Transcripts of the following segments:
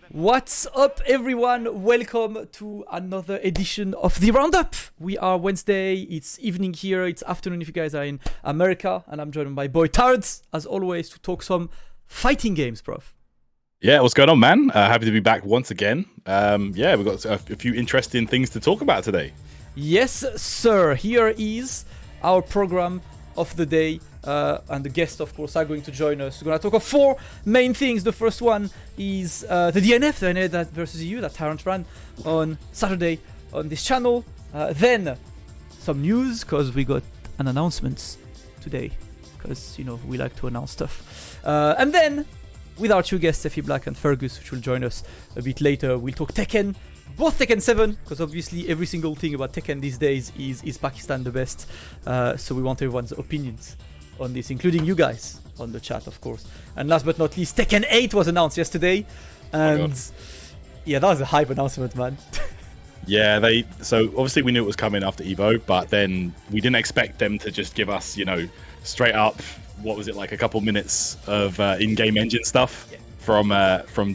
What's up, everyone? Welcome to another edition of the Roundup. We are Wednesday, it's evening here, it's afternoon if you guys are in America, and I'm joined by my boy Tyrant, as always, to talk some fighting games, bruv. Yeah, what's going on, man? Happy to be back once again. Yeah, we've got a few interesting things to talk about today. Yes, sir. Here is our program of the day. And the guests, of course, are going to join us. We're going to talk of four main things. The first one is the DNF, the RENEGADE versus EU that Tyrant ran on Saturday on this channel. Then some news, because we got an announcement today, because, you know, we like to announce stuff. And then, with our two guests, Sephiblack and Fergus, which will join us a bit later, we'll talk Tekken. Both Tekken 7, because obviously every single thing about Tekken these days is Pakistan the best. So we want everyone's opinions on this, including you guys on the chat, of course. And last but not least, Tekken 8 was announced yesterday. And yeah, that was a hype announcement, man. Yeah, so obviously we knew it was coming after Evo, but then we didn't expect them to just give us, you know, straight up, what was it, like a couple minutes of in-game engine stuff from the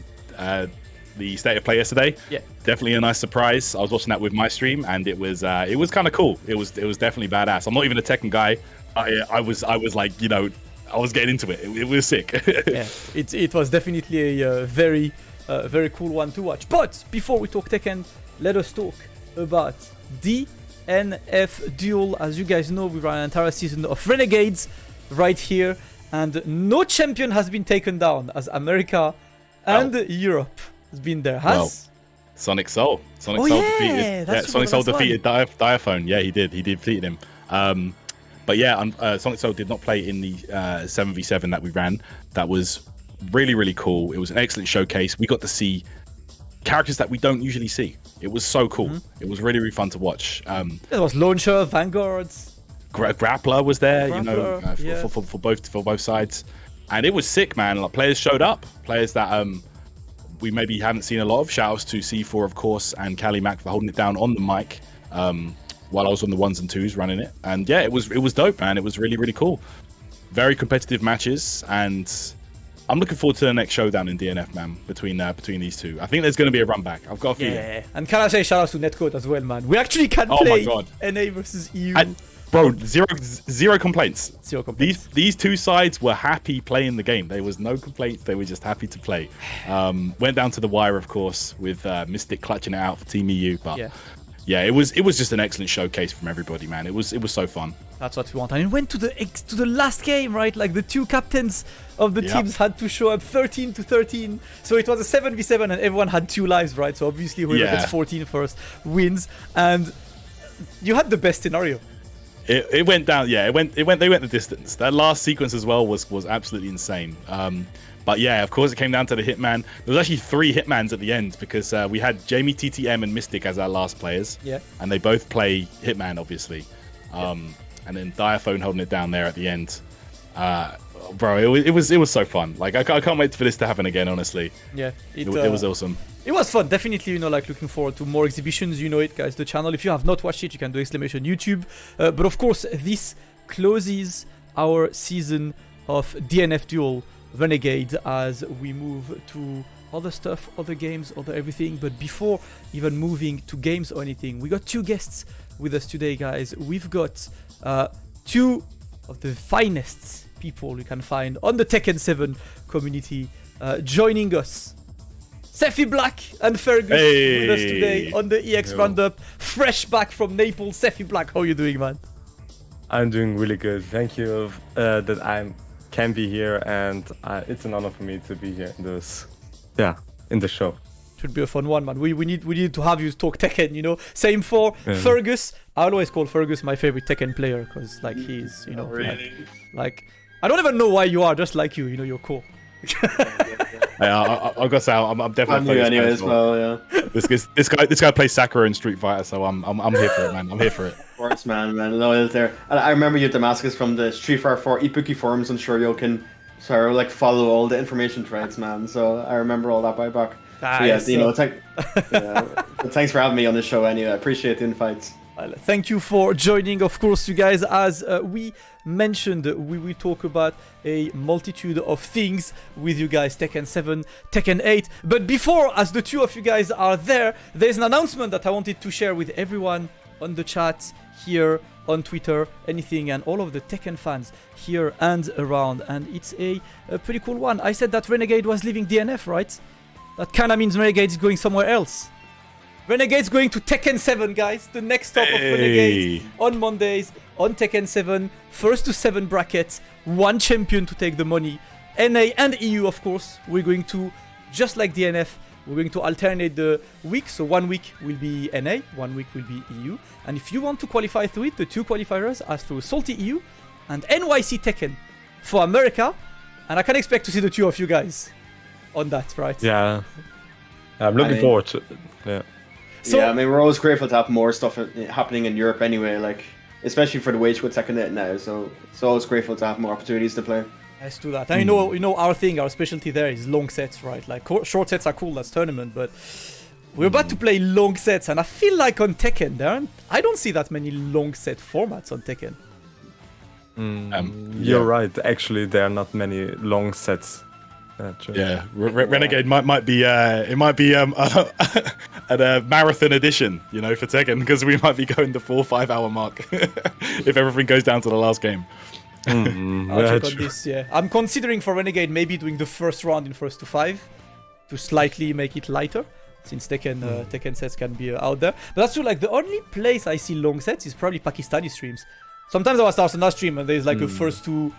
State of Play yesterday. Yeah, definitely a nice surprise. I was watching that with my stream, and it was kind of cool. It was definitely badass. I'm not even a Tekken guy. I was like, you know, I was getting into it. It was sick. Yeah, it was definitely a very cool one to watch. But before we talk Tekken, let us talk about DNF Duel. As you guys know, we ran an entire season of Renegades right here, and no champion has been taken down, as America and Europe has been there. Sonic Soul. Sonic Soul defeated Diaphone. Yeah, he defeated him. But yeah, Sonic Soul did not play in the 7v7 that we ran. That was really, really cool. It was an excellent showcase. We got to see characters that we don't usually see. It was so cool. It was really, really fun to watch. There was Launcher, Vanguards. Grappler was there, you know, for both sides. And it was sick, man. Like, players showed up. Players that we maybe haven't seen a lot of. Shout outs to C4, of course, and Cali Mac for holding it down on the mic. While I was on the 1s and 2s running it. And yeah, it was dope, man. It was really, really cool. Very competitive matches, and I'm looking forward to the next showdown in DNF, man, between these two. I think there's going to be a run back. I've got a feeling. Yeah, and can I say shout out to Netcode as well, man. We actually can play NA versus EU. Bro, zero complaints. Zero complaints. These two sides were happy playing the game. There was no complaints. They were just happy to play. Went down to the wire, of course, with Mystic clutching it out for Team EU, but yeah, it was just an excellent showcase from everybody, man. It was so fun. That's what we want. And it went to the last game, right? Like the two captains of the teams had to show up 13-13. So it was a 7v7 and everyone had 2 lives, right? So obviously whoever gets 14 first wins. And you had the best scenario. It went down, they went the distance. That last sequence as well was absolutely insane. But yeah, of course, it came down to the Hitman. There was actually 3 Hitmans at the end, because we had Jamie, TTM, and Mystic as our last players. Yeah. And they both play Hitman, obviously. And then Diaphone holding it down there at the end. Bro, it was so fun. Like, I can't wait for this to happen again, honestly. Yeah. It was awesome. It was fun. Definitely, you know, like looking forward to more exhibitions. You know it, guys, the channel. If you have not watched it, you can do !YouTube. But of course, this closes our season of DNF Duel Renegade as we move to other stuff, other games, other everything. But before even moving to games or anything, we got 2 guests with us today, guys. We've got 2 of the finest people you can find on the Tekken 7 community joining us. Sephiblack and Fergus with us today on the EX Roundup. Fresh back from Naples. Sephiblack, how are you doing, man? I'm doing really good. Thank you that I can be here, and it's an honor for me to be here in the show. Should be a fun one, man. We need to have you talk Tekken, you know. Same for Fergus. I always call Fergus my favorite Tekken player, because like he's, you know, like I don't even know why you are, just like you know, you're cool. I've got to say, I'm definitely. I'm new anyway as well. Yeah. This guy plays Sakura in Street Fighter, so I'm here for it, man. I'm here for it. Of course, man. No, there. I remember you, Damascus, from the Street Fighter 4 Ibuki forums. I'm sure you can like follow all the information threads, man. So I remember all that by back. So, yeah, you know, thanks for having me on the show. Anyway, I appreciate the invites. Well, thank you for joining, of course, you guys. As we mentioned, we will talk about a multitude of things with you guys, Tekken 7, Tekken 8. But before, as the two of you guys are there, there's an announcement that I wanted to share with everyone on the chat here, on Twitter, anything, and all of the Tekken fans here and around. And it's a pretty cool one. I said that Renegade was leaving DNF, right? That kind of means Renegade is going somewhere else. Renegade's going to Tekken 7, guys. The next stop of Renegade on Mondays on Tekken 7. First to 7 brackets. One champion to take the money. NA and EU, of course. We're going to, just like DNF, we're going to alternate the week. So 1 week will be NA, 1 week will be EU. And if you want to qualify through it, the 2 qualifiers are through Salty EU and NYC Tekken for America. And I can expect to see the two of you guys on that, right? Yeah. I'm looking forward to it. Yeah. So, yeah, I mean, we're always grateful to have more stuff happening in Europe anyway, like, especially for the wage with Tekken 8 now, so it's always grateful to have more opportunities to play. Let's do that. And you know our thing, our specialty there is long sets, right? Like, short sets are cool, that's tournament, but we're about to play long sets, and I feel like on Tekken, I don't see that many long set formats on Tekken. You're right, actually, there are not many long sets. Yeah, Renegade might be it might be at a marathon edition, you know, for Tekken, because we might be going the 4-5 hour mark if everything goes down to the last game. I'll check on this. Yeah, I'm considering for Renegade maybe doing the first round in first to 5 to slightly make it lighter, since Tekken sets can be out there. But that's true. Like the only place I see long sets is probably Pakistani streams. Sometimes I was start on that stream and there's like a first to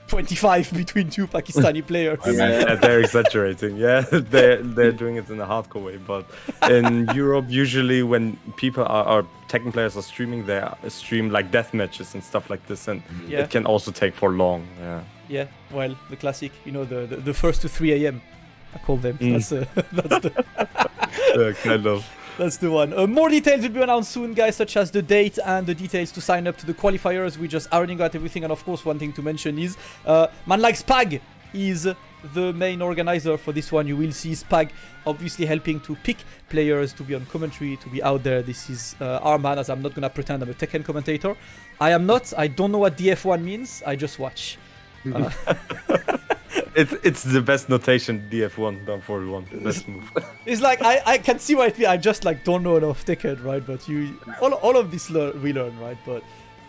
25 between 2 Pakistani players. Yeah, they're exaggerating. Yeah, they're doing it in a hardcore way. But in Europe, usually when people are Tekken players are streaming, they stream like death matches and stuff like this, and it can also take for long. Yeah. Yeah. Well, the classic, you know, the first to 3 a.m. I call them. That's the kind of. That's the one. More details will be announced soon, guys, such as the date and the details to sign up to the qualifiers. We just ironing out everything. And of course, one thing to mention is man like Spag is the main organizer for this one. You will see Spag obviously helping to pick players to be on commentary, to be out there. This is our man, as I'm not going to pretend I'm a Tekken commentator. I am not. I don't know what DF1 means. I just watch. It's the best notation, DF1, down forward 1. Best move. It's like, I can see why I just like don't know enough Tekken, right? But all of this we learn, right? But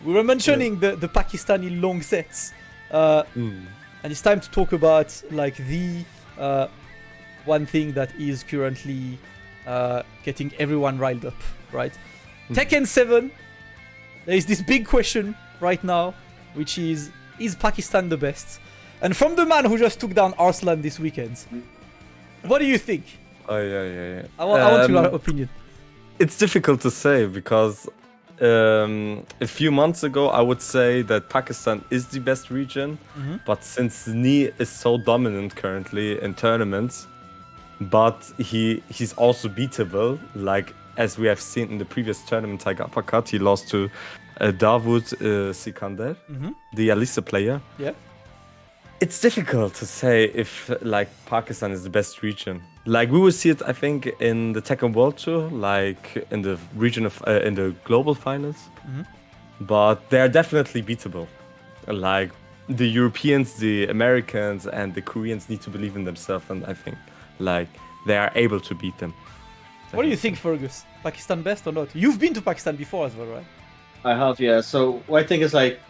we were mentioning the Pakistani long sets. And it's time to talk about like the one thing that is currently getting everyone riled up, right? Tekken 7, there is this big question right now, which is Pakistan the best? And from the man who just took down Arslan this weekend, what do you think? Oh, yeah. I want your opinion. It's difficult to say because a few months ago I would say that Pakistan is the best region, but since Ni is so dominant currently in tournaments, but he's also beatable, like as we have seen in the previous tournament, Tiger Uppercut, he lost to Dawood Sikander, the Alisa player. Yeah. It's difficult to say if like Pakistan is the best region. Like we will see it, I think, in the Tekken World Tour, like in the region of in the global finals. But they are definitely beatable. Like the Europeans, the Americans, and the Koreans need to believe in themselves, and I think like they are able to beat them. What do you think, Fergus? Pakistan best or not? You've been to Pakistan before as well, right? I have, yeah. So what I think is like,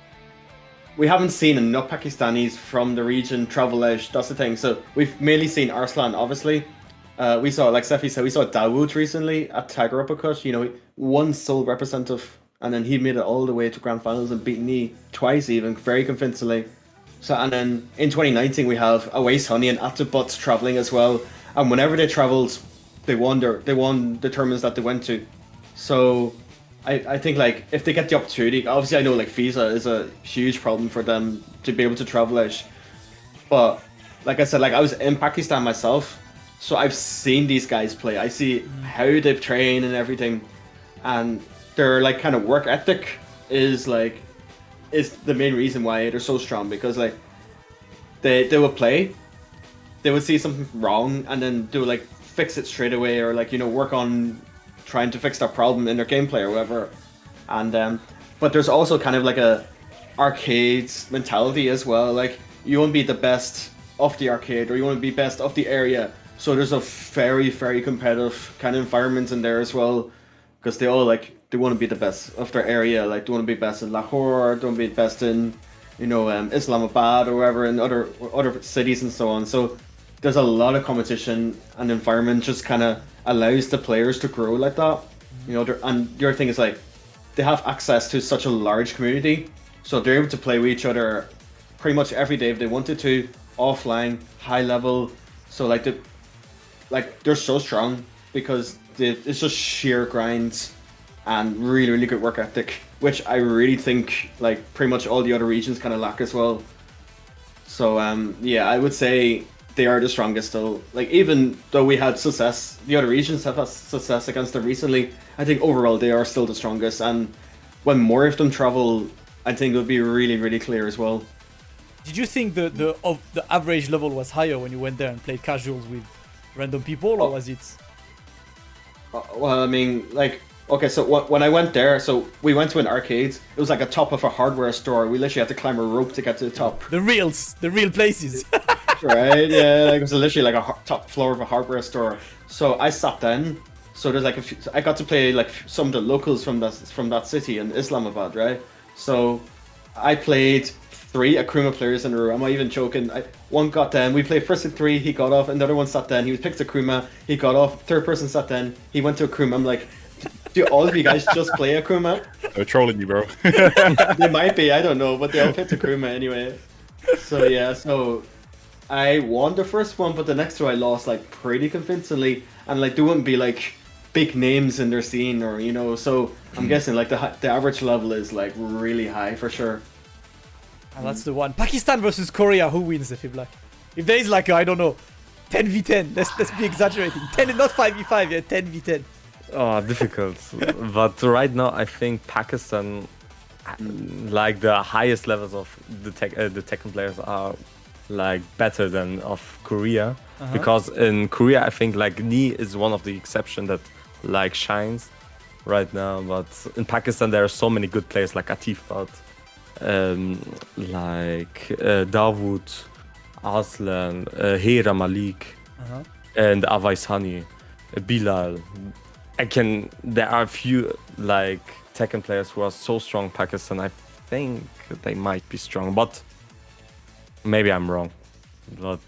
we haven't seen enough Pakistanis from the region travel out. That's the thing. So we've mainly seen Arslan, obviously. We saw, like Sephi said, we saw Dawood recently at Tiger Uppercut. You know, one sole representative, and then he made it all the way to grand finals and beat Ni twice, even very convincingly. So, and then in 2019 we have Awais Honey and Active Butts traveling as well. And whenever they travelled, they won the tournaments that they went to. So I think like if they get the opportunity, obviously I know like visa is a huge problem for them to be able to travel out. But like I said, like I was in Pakistan myself, so I've seen these guys play. I see how they train and everything, and their like kind of work ethic is the main reason why they're so strong, because like they would play, they would see something wrong and then they would like fix it straight away, or like, you know, work on trying to fix that problem in their gameplay or whatever. And but there's also kind of like a arcade mentality as well. Like you want to be the best of the arcade, or you want to be best of the area. So there's a very, very competitive kind of environment in there as well, because they all they want to be the best of their area. Like they want to be best in Lahore, they want to be best in Islamabad or wherever, in other cities and so on. So there's a lot of competition, and the environment just kind of allows the players to grow like that. And the other thing is like they have access to such a large community, so they're able to play with each other pretty much every day if they wanted to, offline, high level. So they're so strong because it's just sheer grind and really, really good work ethic, which I really think pretty much all the other regions kind of lack as well. So I would say they are the strongest still. Even though we had success, the other regions have had success against them recently, I think overall they are still the strongest. And when more of them travel, I think it'll be really, really clear as well. Did you think the average level was higher when you went there and played casuals with random people, or was it? Well, I mean, okay, so when I went there, so we went to an arcade. It was like a top of a hardware store. We literally had to climb a rope to get to the top. The real places. Right? Yeah, it was literally like a top floor of a hardware store. So I sat down. So there's I got to play some of the locals from that city in Islamabad, right? So I played 3 Akuma players in a row. I'm not even joking. One got down. We played first at 3. He got off. And the other one sat down. He picked Akuma. He got off. Third person sat down. He went to Akuma. I'm like, do all of you guys just play Akuma? They're trolling you, bro. They might be. I don't know. But they all picked Akuma anyway. So yeah. So I won the first one, but the next 2 I lost pretty convincingly. And they wouldn't be big names in their scene, or So I'm guessing the average level is really high for sure. And that's the one. Pakistan versus Korea. Who wins, Sephiblack? If there is I don't know, 10v10. Let's be exaggerating. 10, not 5v5. Yeah, 10v10. Oh, difficult. But right now, I think Pakistan, the highest levels of the Tekken players are better than of Korea. Because in Korea, I think Ni is one of the exception that shines right now. But in Pakistan, there are so many good players like Atif, but Dawood, Aslan, Hera Malik, and Avais Hani, Bilal. There are a few Tekken players who are so strong in Pakistan. I think they might be strong, but maybe I'm wrong. But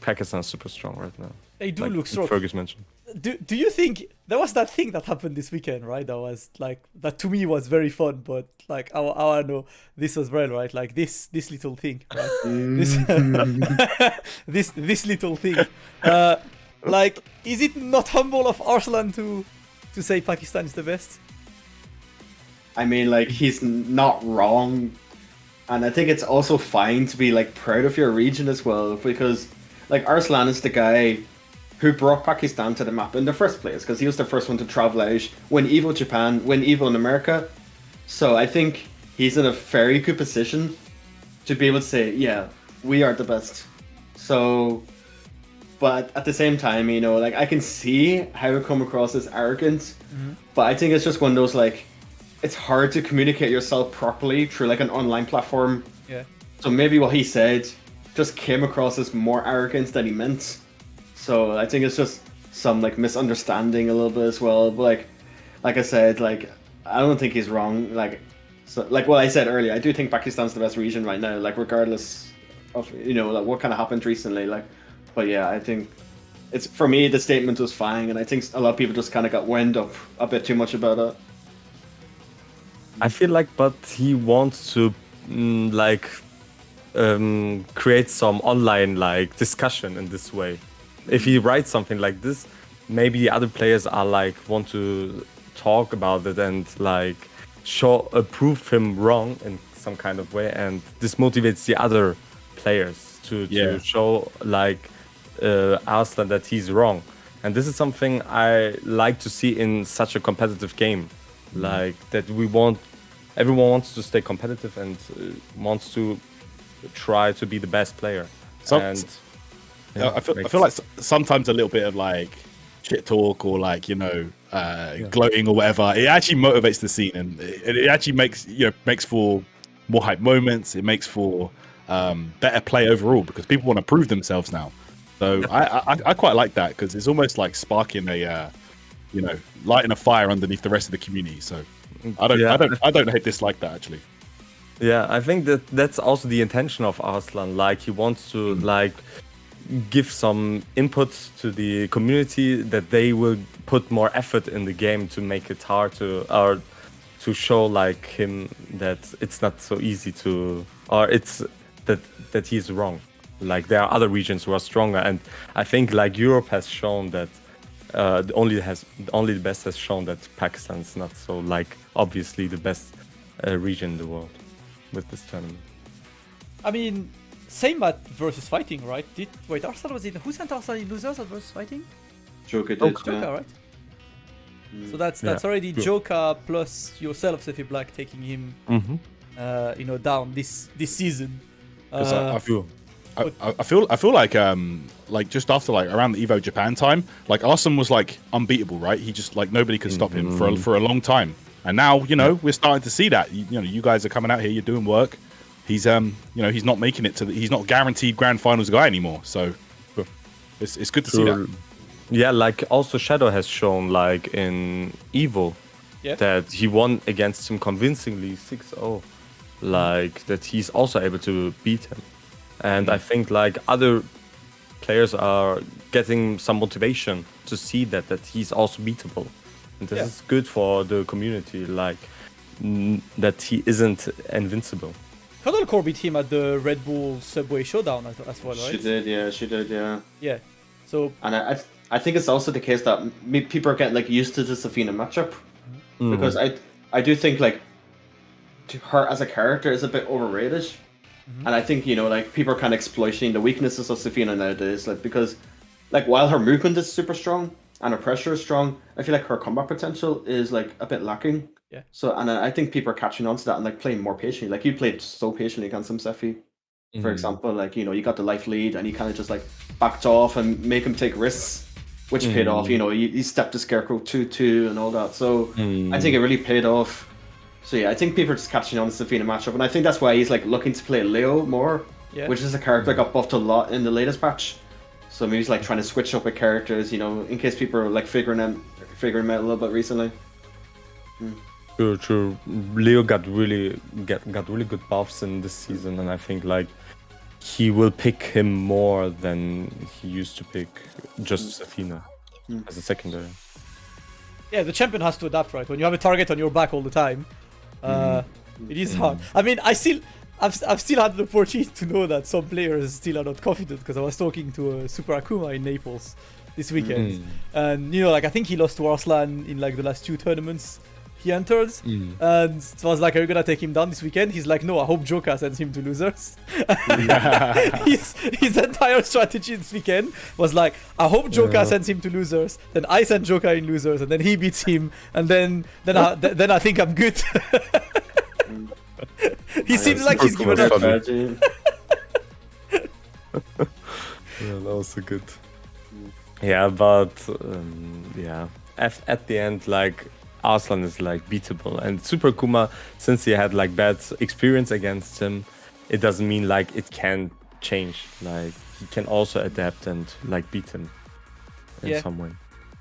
Pakistan is super strong right now. They do look strong. Fergus mentioned. Do you think there was that thing that happened this weekend, right? That was that to me was very fun, but I know this was real, right? This little thing, right? this little thing. Is it not humble of Arslan to say Pakistan is the best? I mean, he's not wrong, and I think it's also fine to be proud of your region as well, because Arslan is the guy who brought Pakistan to the map in the first place, because he was the first one to travel out, win EVO Japan, win EVO in America. So I think he's in a very good position to be able to say, yeah, we are the best. So, but at the same time, I can see how it come across as arrogant, but I think it's just one of those, it's hard to communicate yourself properly through an online platform. Yeah. So maybe what he said just came across as more arrogance than he meant. So I think it's just some misunderstanding a little bit as well. But like I said, I don't think he's wrong. What I said earlier, I do think Pakistan's the best region right now. Regardless of what kind of happened recently. But yeah, I think it's, for me, the statement was fine, and I think a lot of people just kind of got wound up a bit too much about it. I feel but he wants to create some online discussion in this way. If he writes something like this, maybe the other players are want to talk about it and prove him wrong in some kind of way, and this motivates the other players to show Arslan that he's wrong. And this is something I like to see in such a competitive game, that everyone wants to stay competitive and wants to try to be the best player. I feel like sometimes a little bit of shit talk or gloating or whatever. It actually motivates the scene, and it actually makes for more hype moments. It makes for better play overall because people want to prove themselves now. So I quite like that because it's almost like sparking a lighting a fire underneath the rest of the community. So I don't dislike that actually. Yeah, I think that's also the intention of Arslan. Like he wants to like give some input to the community that they will put more effort in the game to make it hard to show like him that it's not so easy to, or it's that he's wrong. Like there are other regions who are stronger, and I think like Europe has shown that only the best has shown that Pakistan's not so like obviously the best region in the world with this tournament. I mean, same at versus fighting, right? Arslan was in. Who sent Arslan in losers at versus fighting? Joker did. Joker, right? So that's already Joker plus yourself, Sephiblack, taking him, down this season. I feel like just after like around the Evo Japan time, like Arslan was like unbeatable, right? He just like nobody could stop him for a long time. And now, we're starting to see that. You guys are coming out here, you're doing work. He's he's not making it he's not guaranteed grand finals guy anymore. So it's good to see that. Yeah, like also Shadow has shown like in Evo that he won against him convincingly 6-0. Like that he's also able to beat him. And I think like other players are getting some motivation to see that he's also beatable. And this is good for the community, like that he isn't invincible. Cuddlecore beat him at the Red Bull Subway Showdown as well, right? She did, yeah. Yeah. So and I think it's also the case that people are getting like used to the Zafina matchup because I do think like her as a character is a bit overrated, and I think like people are kind of exploiting the weaknesses of Zafina nowadays, like because like while her movement is super strong and her pressure is strong, I feel like her combat potential is like a bit lacking. Yeah. So and I think people are catching on to that and like playing more patiently. Like you played so patiently against him, Sephi. For example, like you got the life lead and you kind of just like backed off and make him take risks, which paid off. You stepped the Scarecrow 2-2 and all that. So I think it really paid off. So yeah, I think people are just catching on to the Zafina matchup, and I think that's why he's like looking to play Leo more, which is a character that got buffed a lot in the latest patch. So maybe he's like trying to switch up with characters, in case people are like figuring him out a little bit recently. True. Leo got really good buffs in this season, and I think like he will pick him more than he used to pick just Zafina as a secondary. Yeah, the champion has to adapt, right? When you have a target on your back all the time, it is hard. I mean, I've still had the opportunity to know that some players still are not confident because I was talking to Super Akuma in Naples this weekend, and like I think he lost to Arslan in like the last 2 tournaments he entered, and so I was like, are you gonna take him down this weekend? He's like, no, I hope Joker sends him to losers. his entire strategy this weekend was like, I hope Joker sends him to losers, then I send Joker in losers, and then he beats him, and then I think I'm good. He seems like he's given up. Yeah, that was so good. Yeah, but at the end, like Arslan is like beatable, and Super Kuma, since he had like bad experience against him, it doesn't mean like it can change. Like he can also adapt and like beat him in some way.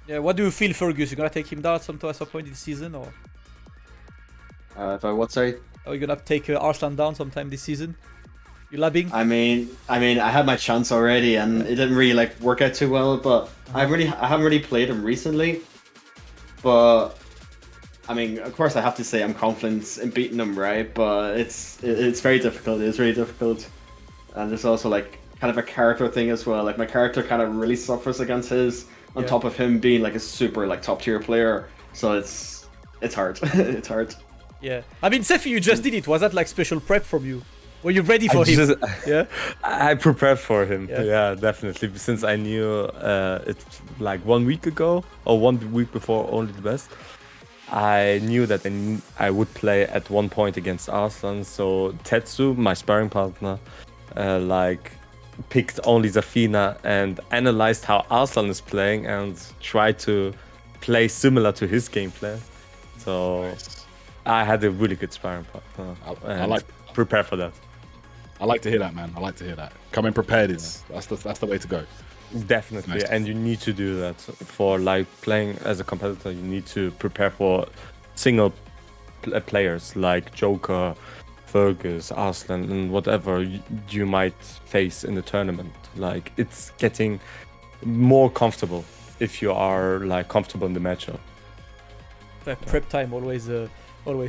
Yeah, what do you feel, Fergus? You gonna take him down at some point this season, or? If I what, sorry? Are you gonna take Arslan down sometime this season? You labbing? I mean, I had my chance already, and it didn't really like work out too well. But I haven't really played him recently. But I mean, of course, I have to say I'm confident in beating him, right? But it's very difficult. It's really difficult, and there's also like kind of a character thing as well. Like my character kind of really suffers against his, on top of him being like a super like top tier player. So it's hard. It's hard. Yeah, I mean, Sephi, you just did it. Was that like special prep from you? Were you ready for him? I prepared for him. Yeah, definitely. Since I knew it like 1 week ago or 1 week before Only the Best, I knew that I would play at one point against Arslan. So Tetsu, my sparring partner, like picked only Zafina and analyzed how Arslan is playing and tried to play similar to his gameplay. So Nice. I had a really good sparring partner. I like prepare for that. I like to hear that, man. I like to hear that. Coming prepared is that's the way to go. Definitely, Nice. and you need to do that for like playing as a competitor. You need to prepare for single players like Joker, Fergus, Arslan, and whatever you might face in the tournament. Like it's getting more comfortable if you are like comfortable in the matchup. Prep time always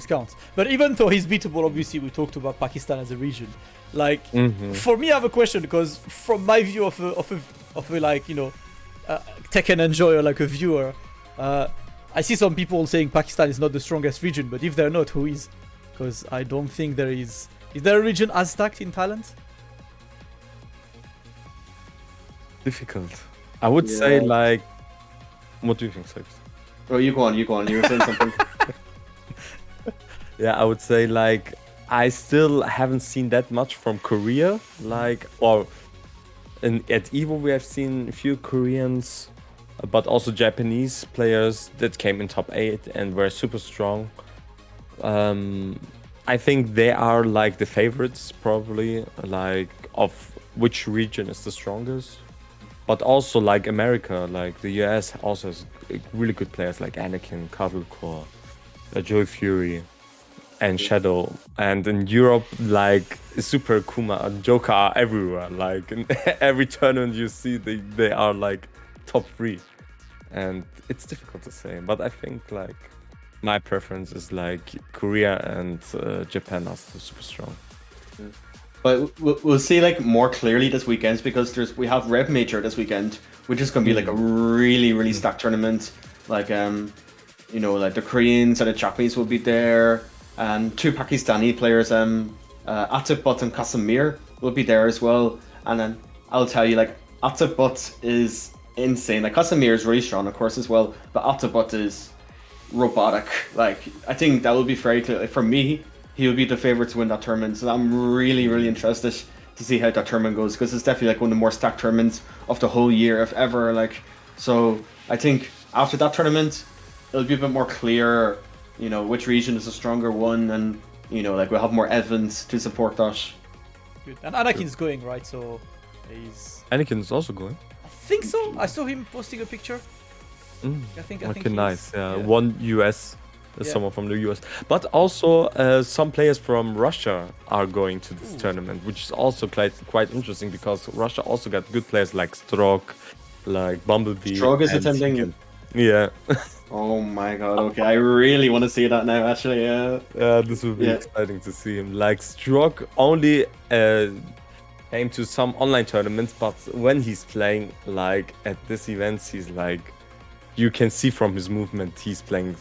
counts. But even though he's beatable, obviously we talked about Pakistan as a region. Like for me, I have a question because from my view of a like, you know, Tekken enjoyer, like a viewer, I see some people saying Pakistan is not the strongest region, but if they're not, who is? Because I don't think there is. Is there a region as stacked in Thailand? Difficult. I would say like. What do you think, Sex? Oh, you go on. You were saying something. Yeah, I would say like I still haven't seen that much from Korea. Like, or at EVO we have seen a few Koreans, but also Japanese players that came in top 8 and were super strong. I think they are like the favorites probably, like of which region is the strongest. But also like America, like the US also has really good players like Anakin, Cuddlecore, Joey Fury, and Shadow. And in Europe, like Super Kuma and Joker are everywhere. Like in every tournament you see, they are like top 3. And it's difficult to say, but I think like my preference is like Korea and Japan are super strong. But we'll see like more clearly this weekend because we have Rev Major this weekend, which is gonna be like a really stacked tournament. Like you know, like the Koreans and the Japanese will be there, and 2 Pakistani players, Atifbot and Kasamir will be there as well. And then I'll tell you, like Atifbot is insane. Like Kasamir is really strong, of course, as well, but Atifbot is robotic. Like I think that will be very clear. Like, for me, he will be the favorite to win that tournament. So I'm really interested to see how that tournament goes because it's definitely like one of the more stacked tournaments of the whole year, if ever. Like, so I think after that tournament, it'll be a bit more clear, you know, which region is a stronger one, and you know, like we'll have more evidence to support that. Good. And Anakin's going, right? So he's. Anakin's also going. I think so. I saw him posting a picture. I think. Okay, nice. One US. Someone from the US, but also some players from Russia are going to this tournament, which is also quite interesting because Russia also got good players like Strok, like Bumblebee. Strok is attending. Yeah. Oh my god. Okay, I really want to see that now. Actually, yeah. Yeah, this will be exciting to see him. Like Strok only came to some online tournaments, but when he's playing like at this events, he's like, you can see from his movement, he's playing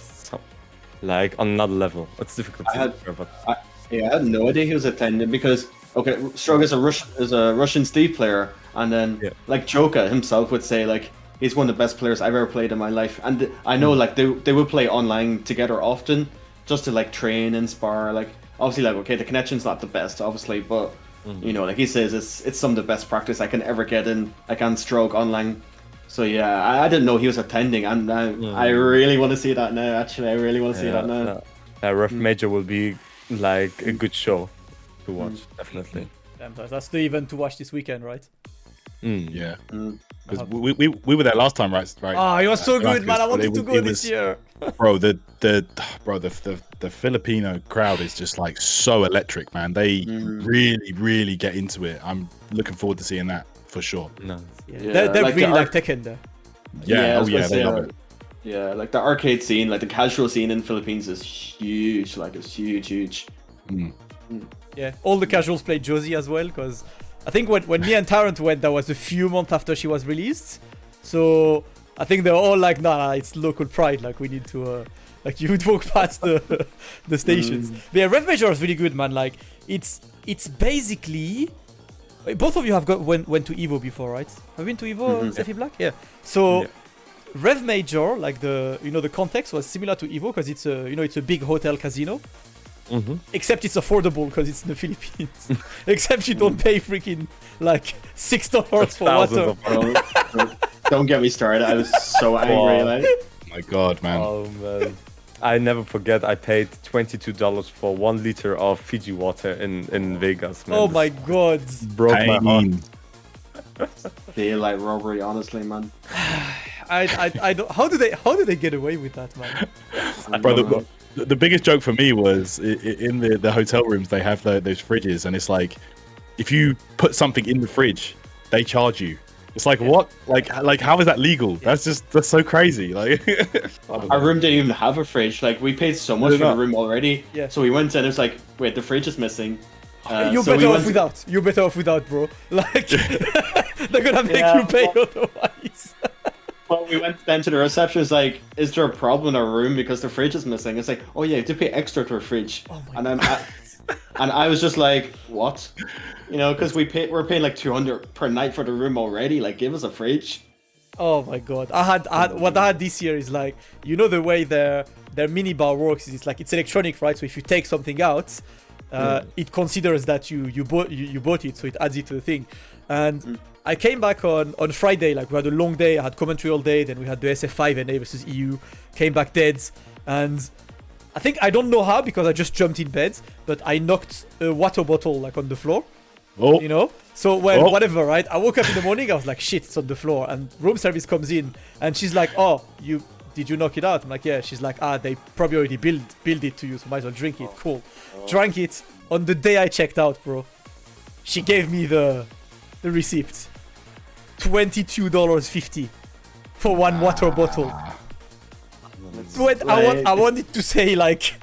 like on another level. It's difficult to compare, but I had no idea he was attending because Strog is a Russian Steve player, and then like Joker himself would say like he's one of the best players I've ever played in my life, and I know like they would play online together often just to like train and spar. Like obviously like the connection's not the best obviously, but you know, like he says it's some of the best practice I can ever get in like on Strog online. So yeah, I didn't know he was attending, and I really want to see that now. Actually, I really want to see that now. Ref Major will be like a good show to watch, definitely. Damn, that's the event to watch this weekend, right? Yeah, because we were there last time, right? Oh, it was so good, man! I wanted to go this year. Bro, the Filipino crowd is just like so electric, man. They really get into it. I'm looking forward to seeing that. For sure. No. Yeah, they're like really like Tekken there. Yeah, they love it. Yeah, like the arcade scene, like the casual scene in Philippines is huge. Like it's huge. Yeah, all the casuals played Josie as well, because I think when me and Tyrant went, that was a few months after she was released. So I think they're all like, nah, it's local pride. Like we need to, like you would walk past the stations. But yeah, Rev Major is really good, man. Like it's basically. Both of you have went to EVO before, right? Have you been to EVO, Sephiblack? Yeah. So, Rev Major, like the context was similar to EVO because it's a big hotel casino. Except it's affordable because it's in the Philippines. Except you don't pay freaking like $6 for water. Don't get me started. I was so angry. Like, oh my my god, man. Oh man. I never forget I paid $22 for 1 liter of Fiji water in Vegas, man. Oh my god. Broke my heart. Daylight robbery, honestly, man. I don't. How do they get away with that, man? Bro, the biggest joke for me was in the hotel rooms they have those fridges, and it's like if you put something in the fridge, they charge you. It's like what? Like how is that legal? That's so crazy. Like our room didn't even have a fridge. Like we paid so much for the room already. Yeah. So we went in. It's like, wait, the fridge is missing. You're so better off without. You're better off without, bro. Like they're gonna make you pay otherwise. Well, we went then to the reception. It's like, is there a problem in our room because the fridge is missing? It's like, oh yeah, you have to pay extra to a fridge. Oh my and I was just like, what? You know, because we're paying like $200 per night for the room already. Like, give us a fridge. Oh my god! I had what I had this year is like, you know, the way their mini bar works is it's electronic, right? So if you take something out, it considers that you bought it, so it adds it to the thing. And I came back on Friday, like we had a long day. I had commentary all day. Then we had the SF5 NA versus EU. Came back dead, and I don't know how because I just jumped in bed, but I knocked a water bottle like on the floor. Oh. You know? So, well, whatever, right? I woke up in the morning, I was like, shit, it's on the floor. And room service comes in, and she's like, oh, did you knock it out? I'm like, yeah. She's like, they probably already billed it to you, so might as well drink it. Cool. Drank it. On the day I checked out, bro, she gave me the receipt. $22.50 for 1 water bottle. I wanted to say, like,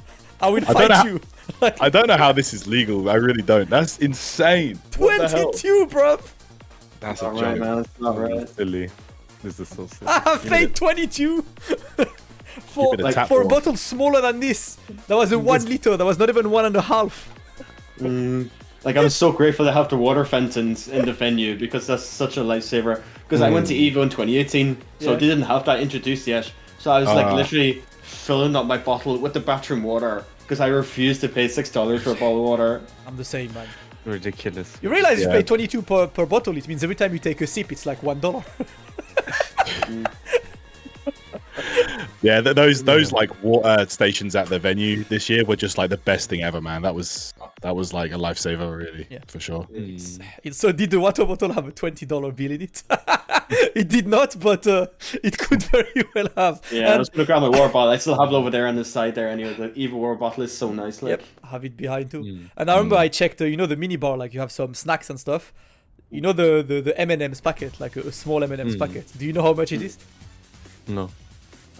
I will fight you. I don't know how this is legal. I really don't. That's insane. 22, bro. That's not a right, joke. man. It's not right. Silly. This is so silly. I have paid 22 for a bottle smaller than this. That was a 1 liter. That was not even 1.5. Like, I'm so grateful to have the water fountains in the venue because that's such a lifesaver. Because I went to EVO in 2018, so they didn't have that introduced yet. So I was like literally filling up my bottle with the bathroom water because I refused to pay $6 for a bottle of water. I'm the same, man. Ridiculous. You realize you pay 22 per bottle, it means every time you take a sip, it's like $1. Yeah, those like water stations at the venue this year were just like the best thing ever, man. That was like a lifesaver, really, for sure. So did the water bottle have a $20 bill in it? It did not, but it could very well have. Yeah, I was gonna grab my water bottle. I still have it over there on the side there anyway. The EVO water bottle is so nice. Like. Yep, I have it behind too. And I remember I checked, you know, the mini bar, like you have some snacks and stuff. You know the M&M's packet, like a small M&M's packet. Do you know how much it is? No.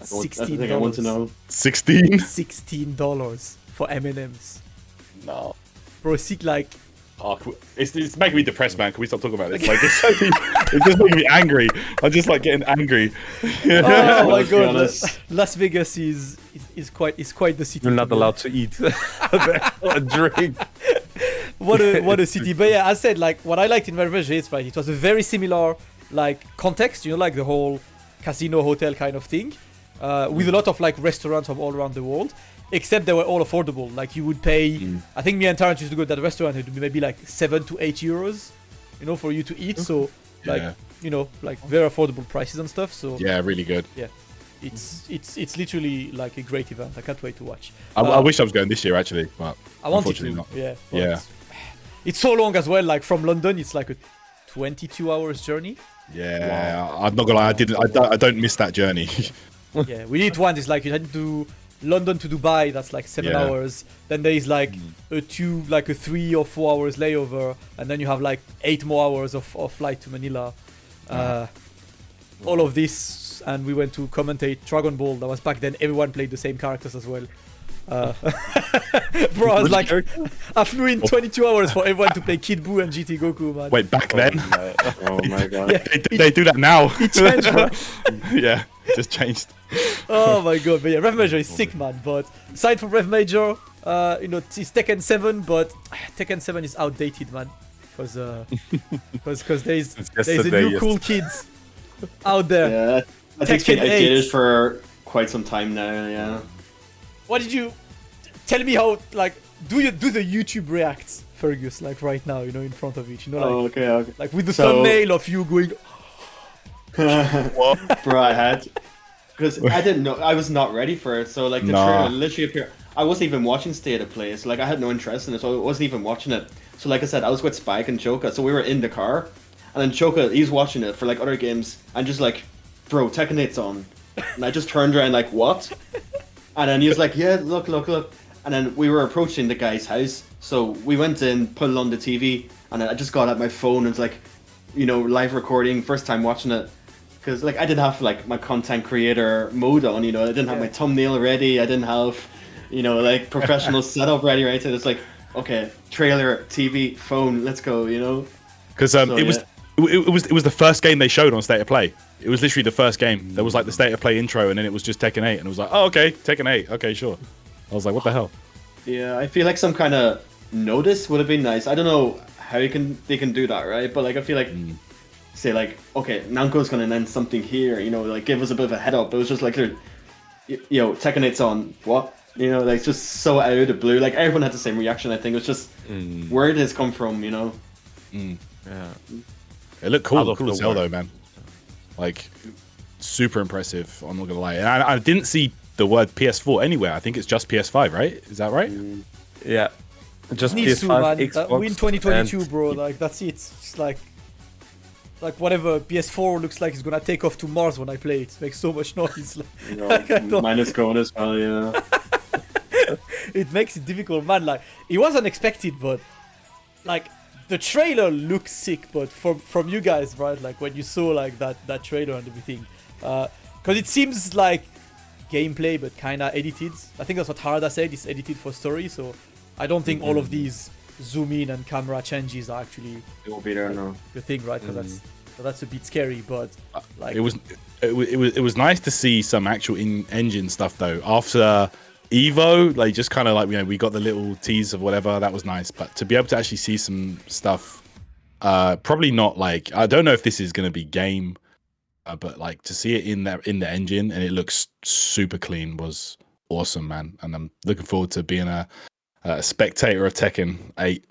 $16. I want to know. 16? $16 for M&M's. No. Bro, see, like... Oh, it's making me depressed, man. Can we stop talking about this? Like, it's just making me angry. I'm just like getting angry. Oh my god, Las Vegas is quite the city. You're not allowed to eat or drink. What a city. But yeah, as I said, like what I liked in Verveje is right. It was a very similar like context, you know, like the whole casino hotel kind of thing, with a lot of like restaurants from all around the world. Except they were all affordable. Like you would pay, I think me and Tyrant used to go to that restaurant. It would be maybe like 7 to 8 euros, you know, for you to eat. So like, you know, like very affordable prices and stuff. So yeah, really good. Yeah, it's literally like a great event. I can't wait to watch. I wish I was going this year actually, but I wanted to. not. Yeah. Yeah. It's so long as well. Like from London, it's like a 22 hours journey. Yeah, wow. I'm not gonna lie. I don't miss that journey. Yeah, we did one. It's like you had to. London to Dubai, that's like 7 hours. Then there is like a 3 or 4 hours layover, and then you have like 8 more hours of flight to Manila. All of this, and we went to commentate Dragon Ball. That was back then. Everyone played the same characters as well. Bro, I was like, I flew in 22 hours for everyone to play Kid Buu and GT Goku, man. Wait, back then? Oh my god. Yeah, they do that now. It changed, right? Yeah, just changed. Oh my god, but yeah, Rev Major is sick, man. But aside from Rev Major, you know, it's Tekken 7, but Tekken 7 is outdated, man. Because there's a new cool kids out there. Yeah, I think it's been outdated for quite some time now. Yeah. What did you tell me? How like do the YouTube reacts, Fergus? Like right now, you know, in front of it, you know, like okay. Like with the thumbnail of you going. Bro, because I didn't know, I was not ready for it. So like the trailer literally appeared. I wasn't even watching State of Play, so like I had no interest in it, so I wasn't even watching it. So like I said, I was with Spike and Choka, so we were in the car, and then Choka, he's watching it for like other games, and just like, bro, Tekken 8's on, and I just turned around like, what? And then he was like, yeah, look, and then we were approaching the guy's house, so we went in, put it on the TV, and then I just got out my phone and was like, you know, live recording, first time watching it. Because like I didn't have like my content creator mode on, you know, I didn't have my thumbnail ready, I didn't have, you know, like professional setup ready, right? So it's like, okay, trailer, TV, phone, let's go, you know. Because it was the first game they showed on State of Play. It was literally the first game. There was like the State of Play intro, and then it was just Tekken 8, and it was like, oh okay, Tekken 8, okay, sure. I was like, what the hell? Yeah, I feel like some kind of notice would have been nice. I don't know how they can do that, right? But like I feel like. Say like, okay, Namco's gonna announce something here, you know, like give us a bit of a head up. It was just like, you know, Tekken 8's on, what? You know, like just so out of the blue. Like everyone had the same reaction. I think it was just where did this come from, you know? Yeah, it looked cool as hell though, man. Like super impressive. I'm not gonna lie. And I didn't see the word PS4 anywhere. I think it's just PS5, right? Is that right? Yeah, just Needs to, PS5, man. Xbox, Win 2022, bro. Like that's it. It's just like whatever PS4 looks like is gonna take off to Mars when I play it. It makes so much noise. You know, mine is going as well, yeah. It makes it difficult, man. Like it was unexpected, but like the trailer looks sick. But from you guys, right? Like when you saw like that trailer and everything, because it seems like gameplay, but kind of edited. I think that's what Harada said. It's edited for story, so I don't think all of these zoom in and camera changes are actually it will be there now. The thing, right? Because that's a bit scary, but like it was nice to see some actual in-engine stuff though. After Evo, like just kind of like, you know, we got the little tease of whatever, that was nice. But to be able to actually see some stuff, probably not like, I don't know if this is going to be game, but like to see it in the engine and it looks super clean was awesome, man. And I'm looking forward to being a spectator of Tekken 8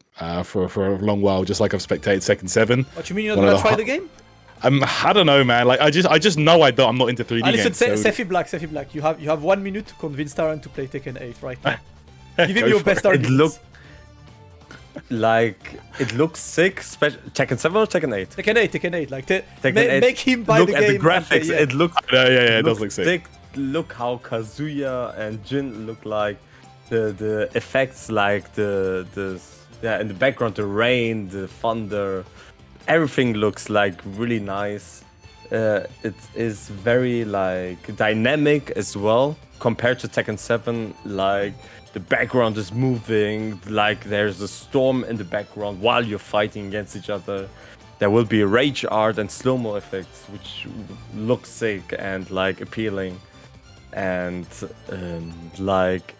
for a long while, just like I've spectated Tekken 7. What you mean you're not gonna try the game? I don't know, man. Like I just know I'm not into 3D games. Listen, Sephiblack, you have 1 minute to convince Tyrant to play Tekken 8 right now. Give him your best arguments. It looks sick. Tekken 7 or Tekken 8? Tekken 8. Like Tekken 8. Make him buy the game. Look at the graphics. Yeah. It looks. It does look sick. Look how Kazuya and Jin look like. The effects, like the in the background, the rain, the thunder, everything looks like really nice. It is very like dynamic as well compared to Tekken 7. Like the background is moving, like there's a storm in the background while you're fighting against each other. There will be rage art and slow-mo effects, which look sick and like appealing, and like.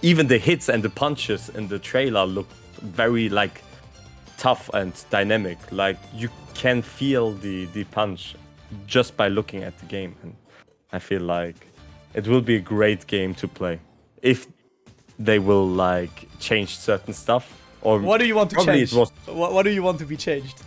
Even the hits and the punches in the trailer look very like tough and dynamic. Like you can feel the punch just by looking at the game, and I feel like it will be a great game to play if they will like change certain stuff. Or what do you want to change? What do you want to be changed?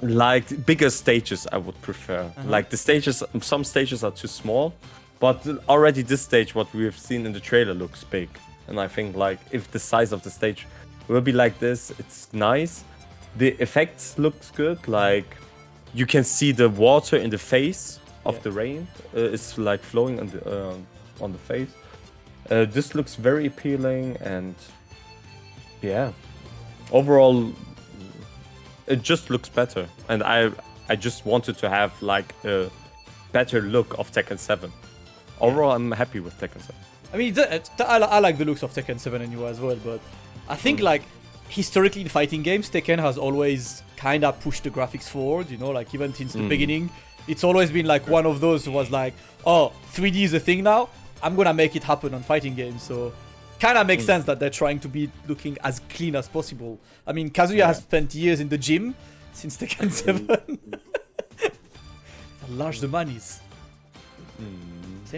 Like bigger stages, I would prefer. Like the stages, some stages are too small. But already this stage, what we have seen in the trailer looks big. And I think like if the size of the stage will be like this, it's nice. The effects looks good. Like you can see the water in the face of the rain. It's like flowing on the face. This looks very appealing, and yeah, overall it just looks better. And I just wanted to have like a better look of Tekken 7. Overall, I'm happy with Tekken 7. I mean, I like the looks of Tekken 7 anyway as well, but I think like historically in fighting games, Tekken has always kind of pushed the graphics forward, you know, like even since the beginning. It's always been like one of those who was like, oh, 3D is a thing now, I'm gonna make it happen on fighting games. So kind of makes sense that they're trying to be looking as clean as possible. I mean, Kazuya has spent years in the gym since Tekken 7. How large the man is.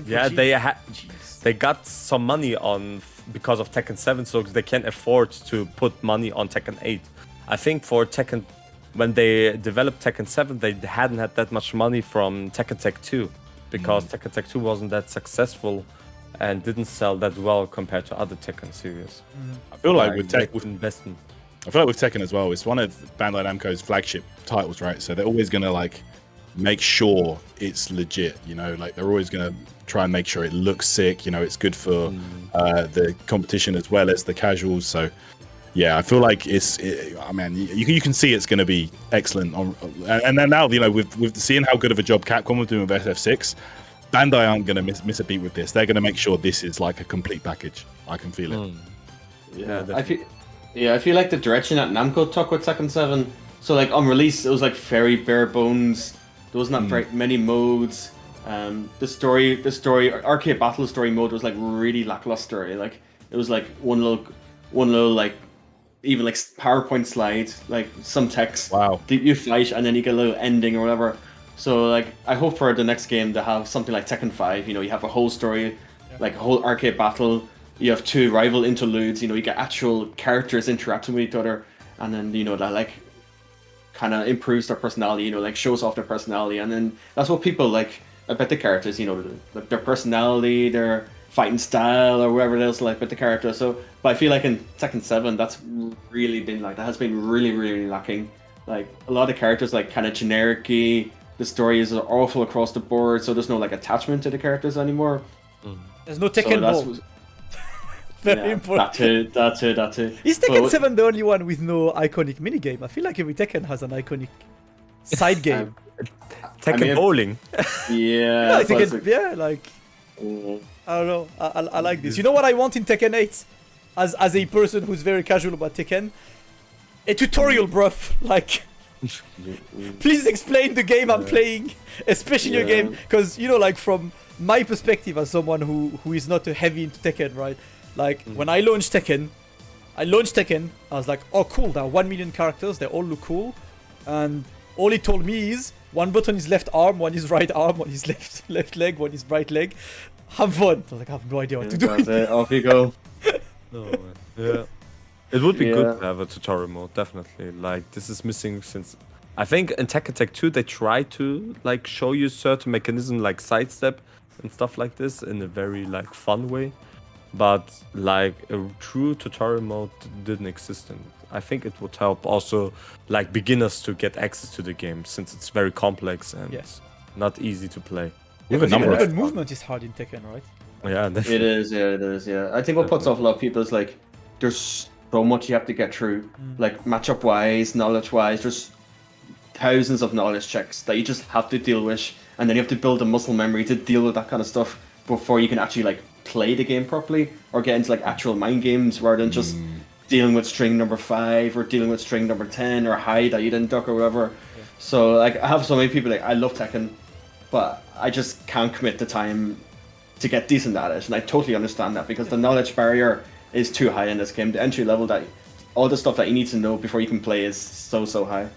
Yeah, they got some money on because of Tekken 7, so they can afford to put money on Tekken 8. I think for Tekken when they developed Tekken 7, they hadn't had that much money from Tekken Tech 2 because Tekken Tech 2 wasn't that successful and didn't sell that well compared to other Tekken series. I feel like with investment. I feel like with Tekken as well, it's one of Bandai Namco's flagship titles, right? So they're always gonna like make sure it's legit, you know, like they're always gonna try and make sure it looks sick, you know, it's good for the competition as well as the casuals. So yeah, I feel like I mean, you can see it's going to be excellent. And then now, you know, with seeing how good of a job Capcom was doing with SF6, Bandai aren't going to miss a beat with this. They're going to make sure this is like a complete package. I can feel it. I feel like the direction that Namco took with Tekken 7. So like on release, it was like very bare bones. There was not very many modes. The story, arcade battle story mode was like really lackluster. Like it was like one little like even like PowerPoint slide, like some text. Wow. You fight and then you get a little ending or whatever. So like I hope for the next game to have something like Tekken 5. You know, you have a whole story, like a whole arcade battle. You have 2 rival interludes. You know, you get actual characters interacting with each other, and then you know that like kind of improves their personality. You know, like shows off their personality, and then that's what people like about the characters. You know, like their personality, their fighting style, or whatever else like with the character. So, but I feel like in Tekken 7, that's really been like that has been really lacking. Like a lot of characters like kind of generic-y. The story is awful across the board, so there's no like attachment to the characters anymore. There's no Tekken ball. Very important. That too. Is Tekken 7 the only one with no iconic minigame? I feel like every Tekken has an iconic side game. Tekken bowling. Yeah. Like I don't know. I like this. You know what I want in Tekken 8? As a person who's very casual about Tekken? A tutorial, bruv. Like, please explain the game I'm playing, especially your game. Because, you know, like from my perspective as someone who is not heavy into Tekken, right? Like, when I launched Tekken, I was like, oh cool, there are 1 million characters, they all look cool. And all it told me is, one button is left arm, one is right arm, one is left leg, one is right leg. Have fun. I was like, I have no idea what to do. That's it. Off you go. Yeah. It would be good to have a tutorial mode, definitely. Like, this is missing since... I think in Tekken Tech 2, they tried to, like, show you certain mechanism, like sidestep and stuff like this in a very, like, fun way. But, like, a true tutorial mode didn't exist. And I think it would help also, like, beginners to get access to the game, since it's very complex and not easy to play. Even movement is hard in Tekken, right? Yeah, definitely. It is. I think what puts off a lot of people is, like, there's so much you have to get through. Like, matchup wise, knowledge wise, there's thousands of knowledge checks that you just have to deal with, and then you have to build a muscle memory to deal with that kind of stuff before you can actually like play the game properly or get into like actual mind games rather than just dealing with string number 5 or dealing with string number 10 or high that you didn't duck or whatever. So like I have so many people like I love Tekken, but I just can't commit the time to get decent at it, and I totally understand that because the knowledge barrier is too high in this game. The entry level, that all the stuff that you need to know before you can play is so high.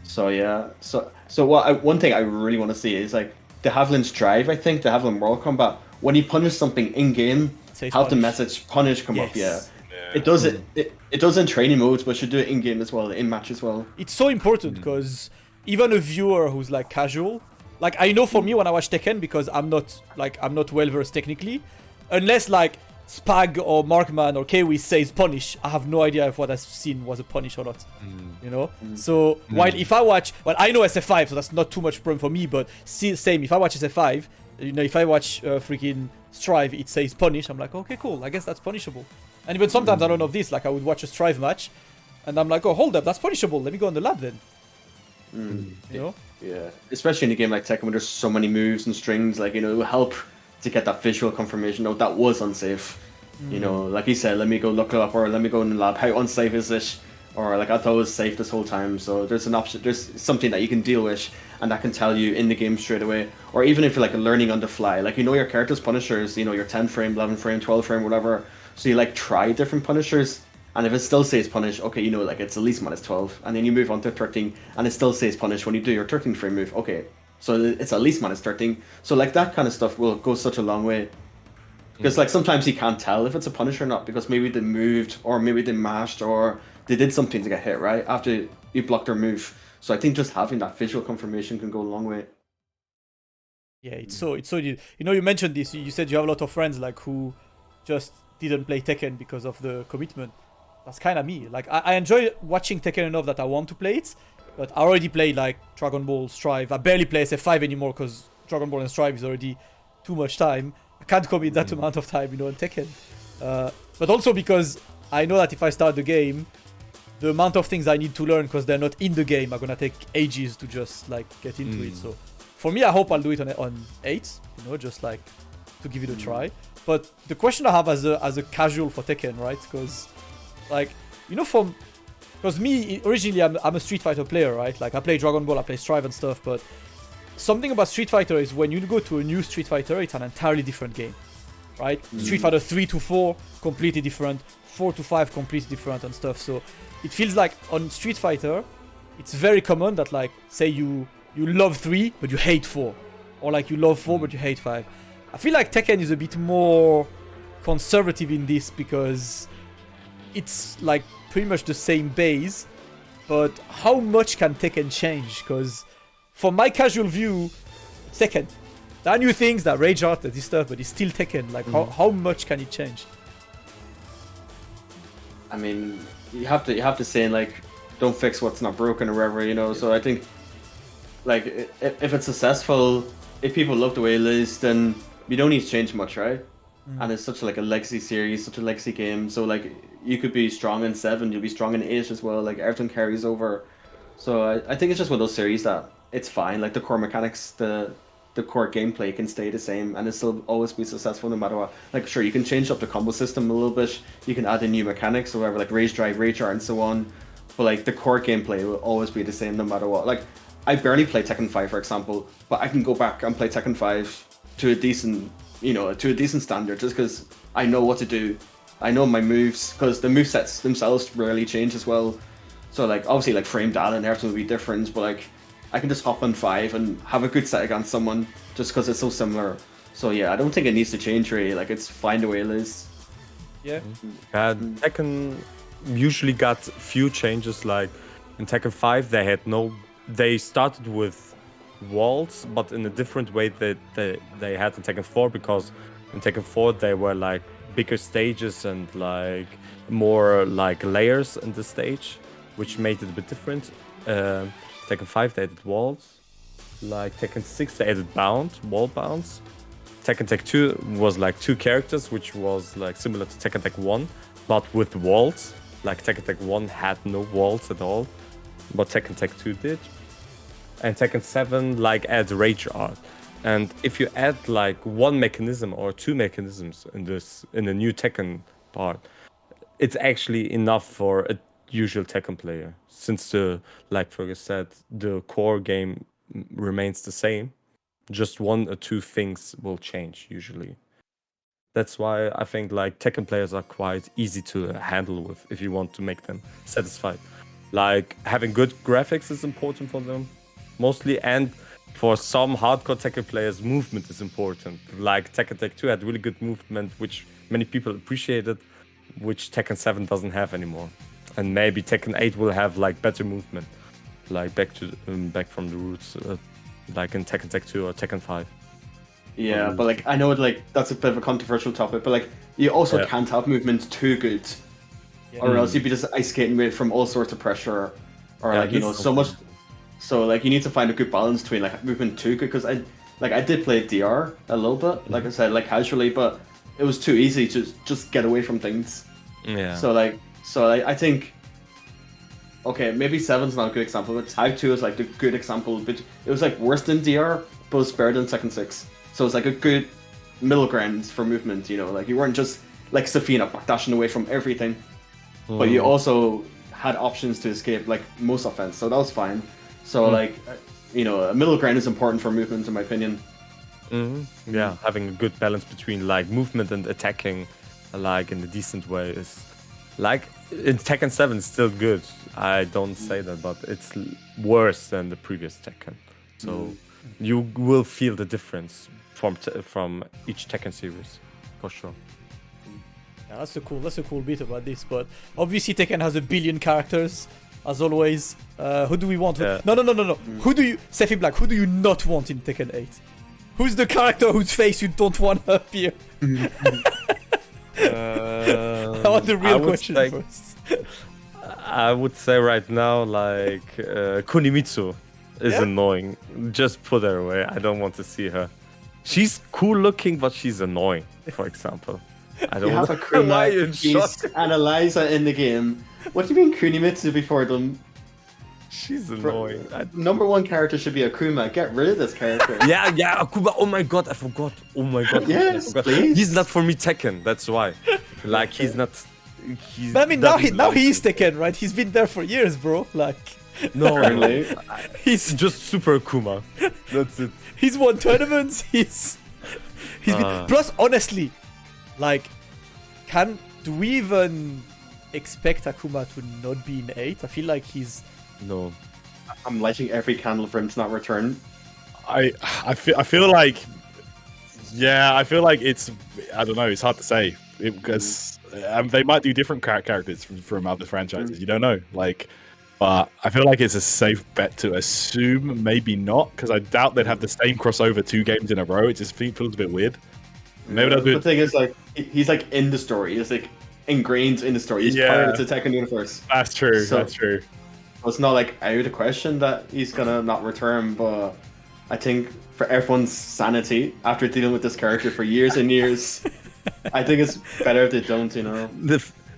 So yeah, so one thing I really want to see is like the Haviland's drive. I think the Haviland Mortal Kombat, when you punish something in game, have the message punish come up. Yeah, it does it does in training modes, but should do it in game as well, in match as well. It's so important because even a viewer who's like casual, like I know for me when I watch Tekken, because I'm not well versed technically, unless like Spag or Markman or Kiwi says punish, I have no idea if what I've seen was a punish or not. You know? So while if I watch, well, I know SF5, so that's not too much problem for me, but still same, if I watch SF5, you know, if I watch freaking Strive, it says punish, I'm like, okay, cool, I guess that's punishable. And even sometimes I don't know this, like I would watch a Strive match, and I'm like, oh, hold up, that's punishable, let me go on the lab then. You know? Yeah, especially in a game like Tekken where there's so many moves and strings, like, you know, it will help to get that visual confirmation. No, that was unsafe. You know, like you said, let me go look it up, or let me go in the lab. How unsafe is this? Or like I thought it was safe this whole time. So there's an option. There's something that you can deal with, and that can tell you in the game straight away. Or even if you're like learning on the fly, like you know your character's punishers, you know your 10 frame, 11 frame, 12 frame, whatever. So you like try different punishers, and if it still says punish, okay, you know like it's at least -12, and then you move on to 13, and it still says punish when you do your 13 frame move. Okay. So it's at least -13. So like that kind of stuff will go such a long way. Because like sometimes you can't tell if it's a punish or not, because maybe they moved or maybe they mashed or they did something to get hit, right? After you block their move. So I think just having that visual confirmation can go a long way. Yeah, it's so you know, you mentioned this. You said you have a lot of friends like who just didn't play Tekken because of the commitment. That's kind of me. Like I enjoy watching Tekken enough that I want to play it, but I already played like Dragon Ball, Strive. I barely play SF5 anymore because Dragon Ball and Strive is already too much time. I can't commit that amount of time, you know, on Tekken. But also because I know that if I start the game, the amount of things I need to learn because they're not in the game are gonna take ages to just like get into it. So for me, I hope I'll do it on 8, you know, just like to give it a try. But the question I have as a casual for Tekken, right? Because like, you know, because me originally I'm a Street Fighter player, right? Like I play Dragon Ball, I play Strive and stuff, but something about Street Fighter is when you go to a new Street Fighter, it's an entirely different game, right? Street Fighter 3 to 4, completely different. 4 to 5, completely different and stuff. So it feels like on Street Fighter, it's very common that like, say you love 3, but you hate 4. Or like you love 4, but you hate 5. I feel like Tekken is a bit more conservative in this because it's like pretty much the same base. But how much can Tekken change? Because from my casual view, it's Tekken. There are new things, that Rage Art, that this stuff, but it's still Tekken. Like how much can it change? I mean, you have to say like, don't fix what's not broken or whatever, you know. So I think, like, if it's successful, if people love the way it is, then you don't need to change much, right? And it's such like a legacy series, such a legacy game. So like, you could be strong in 7, you'll be strong in 8 as well. Like everything carries over. So I think it's just one of those series that it's fine. Like the core mechanics, the core gameplay can stay the same and it'll still always be successful no matter what. Like sure, you can change up the combo system a little bit, you can add in new mechanics or whatever, like Rage Drive, Rage Art and so on, but like the core gameplay will always be the same no matter what. Like I barely play Tekken 5 for example, but I can go back and play Tekken 5 to a decent, you know, to a decent standard just because I know what to do. I know my moves, because the movesets themselves rarely change as well. So like obviously like frame data and everything will be different, but like I can just hop on 5 and have a good set against someone just because it's so similar. So yeah, I don't think it needs to change really. Like it's fine the way it is. Yeah. Tekken usually got few changes. Like in Tekken 5, they started with walls, but in a different way that they had in Tekken 4, because in Tekken 4 they were like bigger stages and like more like layers in the stage, which made it a bit different. Tekken 5 they added walls. Like Tekken 6 they added wall bounds. Tekken Tag 2 was like 2 characters, which was like similar to Tekken Tag 1, but with walls. Like Tekken Tag 1 had no walls at all, but Tekken Tag 2 did. And Tekken 7 like adds Rage Art. And if you add like 1 mechanism or 2 mechanisms in the new Tekken part, it's actually enough for a usual Tekken player, since like Fergus said, the core game remains the same. Just 1 or 2 things will change usually. That's why I think like Tekken players are quite easy to handle with if you want to make them satisfied. Like having good graphics is important for them mostly, and for some hardcore Tekken players, movement is important. Like Tekken Tag 2 had really good movement, which many people appreciated, which Tekken 7 doesn't have anymore. And maybe Tekken 8 will have like better movement, like back from the roots, like in Tekken Tag 2 or Tekken 5. Yeah, but like I know like that's a bit of a controversial topic, but like you also can't have movement too good, or else you'd be just ice skating away from all sorts of pressure, or like you know so much. So like you need to find a good balance between like movement too good, because I did play DR a little bit, like I said, like casually, but it was too easy to just get away from things. Yeah. So I think, okay, maybe 7's not a good example, but Tag 2 is like the good example. But it was like worse than DR, but it was better than Tekken 6. So it's like a good middle ground for movement, you know, like you weren't just like Safina dashing away from everything, but you also had options to escape like most offense, so that was fine. So like, you know, a middle ground is important for movement in my opinion. Yeah, having a good balance between like movement and attacking, like in a decent way, is like in Tekken 7 it's still good. I don't say that, but it's worse than the previous Tekken. So you will feel the difference from each Tekken series, for sure. Yeah, that's a cool bit about this. But obviously Tekken has a billion characters. as always. Who do we want? Yeah. No. Who do you, Sephiblack, who do you not want in Tekken 8? Who's the character whose face you don't want to appear? I want the real question first. I would say right now, like, Kunimitsu is annoying. Just put her away. I don't want to see her. She's cool looking, but she's annoying, for example. I don't You have a Kuma, Geese, and Eliza in the game. What do you mean Kunimitsu before them? She's annoying. Number one character should be Akuma. Get rid of this character. Yeah, Akuma. Oh my god, I forgot. Oh my god. Yes, I forgot. please. He's not for me Tekken. That's why. Like he's not. He's. But I mean, now he is Tekken, right? He's been there for years, bro. Like. No, Really? he's just super Akuma. That's it. He's won tournaments. He's been. Plus, honestly, like, do we even expect Akuma to not be in 8? I feel like he's. No. I'm lighting every candle for him to not return. I feel like, yeah, I feel like it's, I don't know, it's hard to say because they might do different characters from other franchises. You don't know, like, but I feel like it's a safe bet to assume maybe not, because I doubt they'd have the same crossover 2 games in a row. It just feels a bit weird. Maybe they'll do The thing is, like, he's like in the story. He's like ingrained in the story. He's part of the Tekken universe. That's true. So- That's true. It's not like out of question that he's gonna not return, but I think for everyone's sanity, after dealing with this character for years and years, I think it's better if they don't, you know.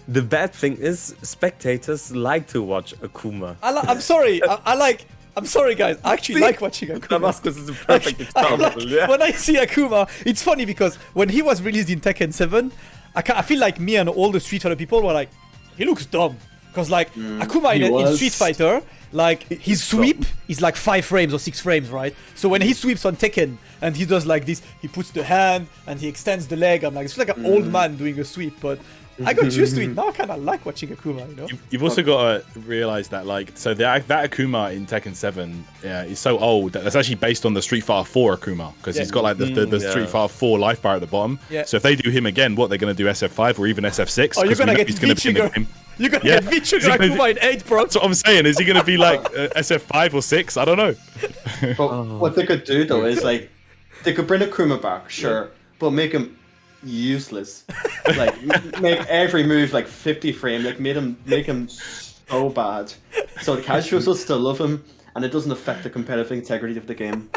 The bad thing is spectators like to watch Akuma. I'm sorry. I'm sorry, guys. I actually like watching Akuma. Damascus is the perfect example. When I see Akuma, it's funny because when he was released in Tekken 7, I feel like me and all the Street Fighter people were like, he looks dumb. Because like Akuma in Street Fighter, like his sweep is like 5 frames or 6 frames, right? So when he sweeps on Tekken and he does like this, he puts the hand and he extends the leg. I'm like, it's like an old man doing a sweep, but I got used to it. Now I kind of like watching Akuma, you know? You've also got to realize that, like, so that Akuma in Tekken 7 is so old that that's actually based on the Street Fighter 4 Akuma, because he's got like the Street Fighter 4 life bar at the bottom. Yeah. So if they do him again, what, they're going to do SF5 or even SF6? Oh, you're going to get he's gonna be in the V-Trigger. game. You're going to get V-Trigger Akuma in 8, bro. That's what I'm saying. Is he going to be like SF5 or 6? I don't know. But what they could do though is like they could bring Akuma back, sure, but make him useless. Like make every move like 50 frame, like make him so bad, so the casuals will still love him, and it doesn't affect the competitive integrity of the game.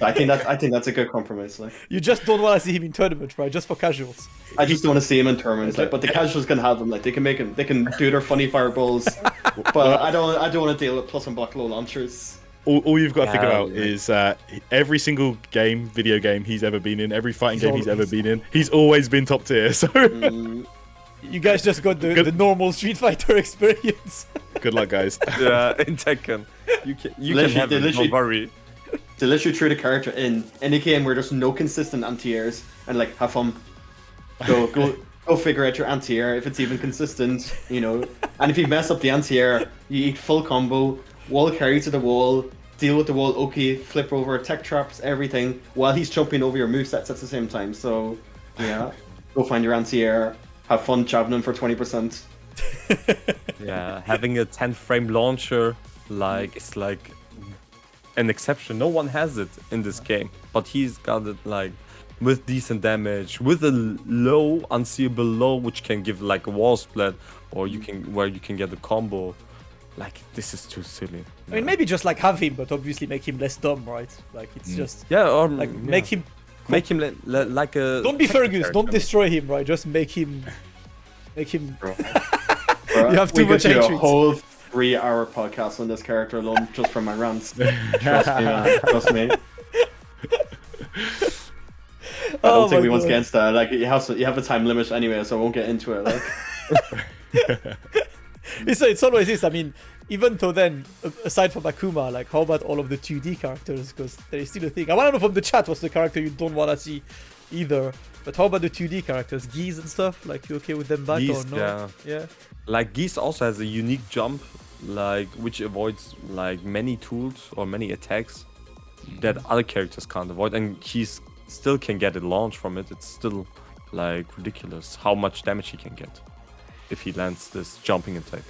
I think that's a good compromise. Like, You just don't want to see him in tournament, right? Just for casuals. I just don't want to see him in tournaments. Like, but the casuals can have him. Like, they can do their funny fireballs. But I don't want to deal with plus and block low launchers. All you've got to think about is every single video game he's ever been in, every fighting game he's ever been in, he's always been top tier. So You guys just got the normal Street Fighter experience. good luck, guys. Yeah, in Tekken. You can have it, don't worry. They literally threw the character in any game where there's no consistent anti-airs and like have fun. Go figure out your anti-air if it's even consistent, you know. And if you mess up the anti-air, you eat full combo, wall carry to the wall, deal with the wall, okay, flip over, tech traps, everything, while he's jumping over your movesets at the same time. So yeah, go find your anti-air, have fun jabbing him for 20%. Yeah, having a 10 frame launcher, like, it's like an exception. No one has it in this game, but he's got it like with decent damage, with a low, unseeable low, which can give like a wall split, or you can get a combo. Like, this is too silly. I mean, maybe just like have him, but obviously make him less dumb, right? Like it's just or like make him like a. Don't be Fergus. character. Don't destroy him, right? Just make him. Bro, You have too much We could do a hatred. whole 3-hour podcast on this character alone just from my rants. Trust me, man. Trust me. I don't think we want to get into that. Like, you have a time limit anyway, so I won't get into it. Like. It's always this. I mean, even though then, aside from Akuma, like how about all of the 2D characters? Because there is still a thing. I want to know from the chat what's the character you don't want to see either. But how about the 2D characters, Geese and stuff? Like, you okay with them back Geese, or no? Yeah. Like, Geese also has a unique jump, like, which avoids like many tools or many attacks that other characters can't avoid, and he's still can get a launch from it. It's still like ridiculous how much damage he can get if he lands this jumping attack.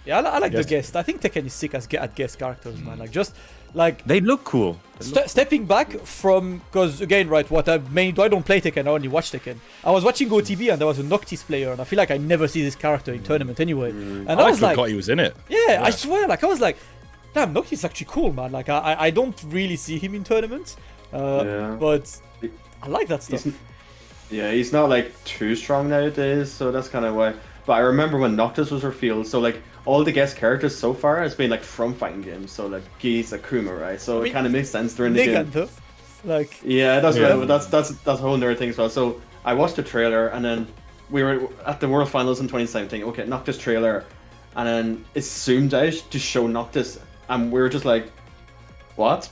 Yeah, I like the guest. I think Tekken is sick at guest characters, man. Like just like they look cool. Stepping back from, because again, right, I don't play Tekken, I only watch Tekken. I was watching GoTV and there was a Noctis player, and I feel like I never see this character in tournament anyway. And I was forgot he was in it. Yeah, I swear, like I was like, damn, Noctis is actually cool, man. Like I don't really see him in tournaments, but I like that stuff. He's not like too strong nowadays, so that's kind of why. But I remember when Noctis was revealed, so like all the guest characters so far has been like from fighting games, so like Geese, Akuma, right? So it kind of makes sense during the game. Though. Like that's a whole nerd thing as well. So I watched the trailer, and then we were at the World Finals in 2017. Okay, Noctis trailer, and then it zoomed out to show Noctis, and we were just like, what?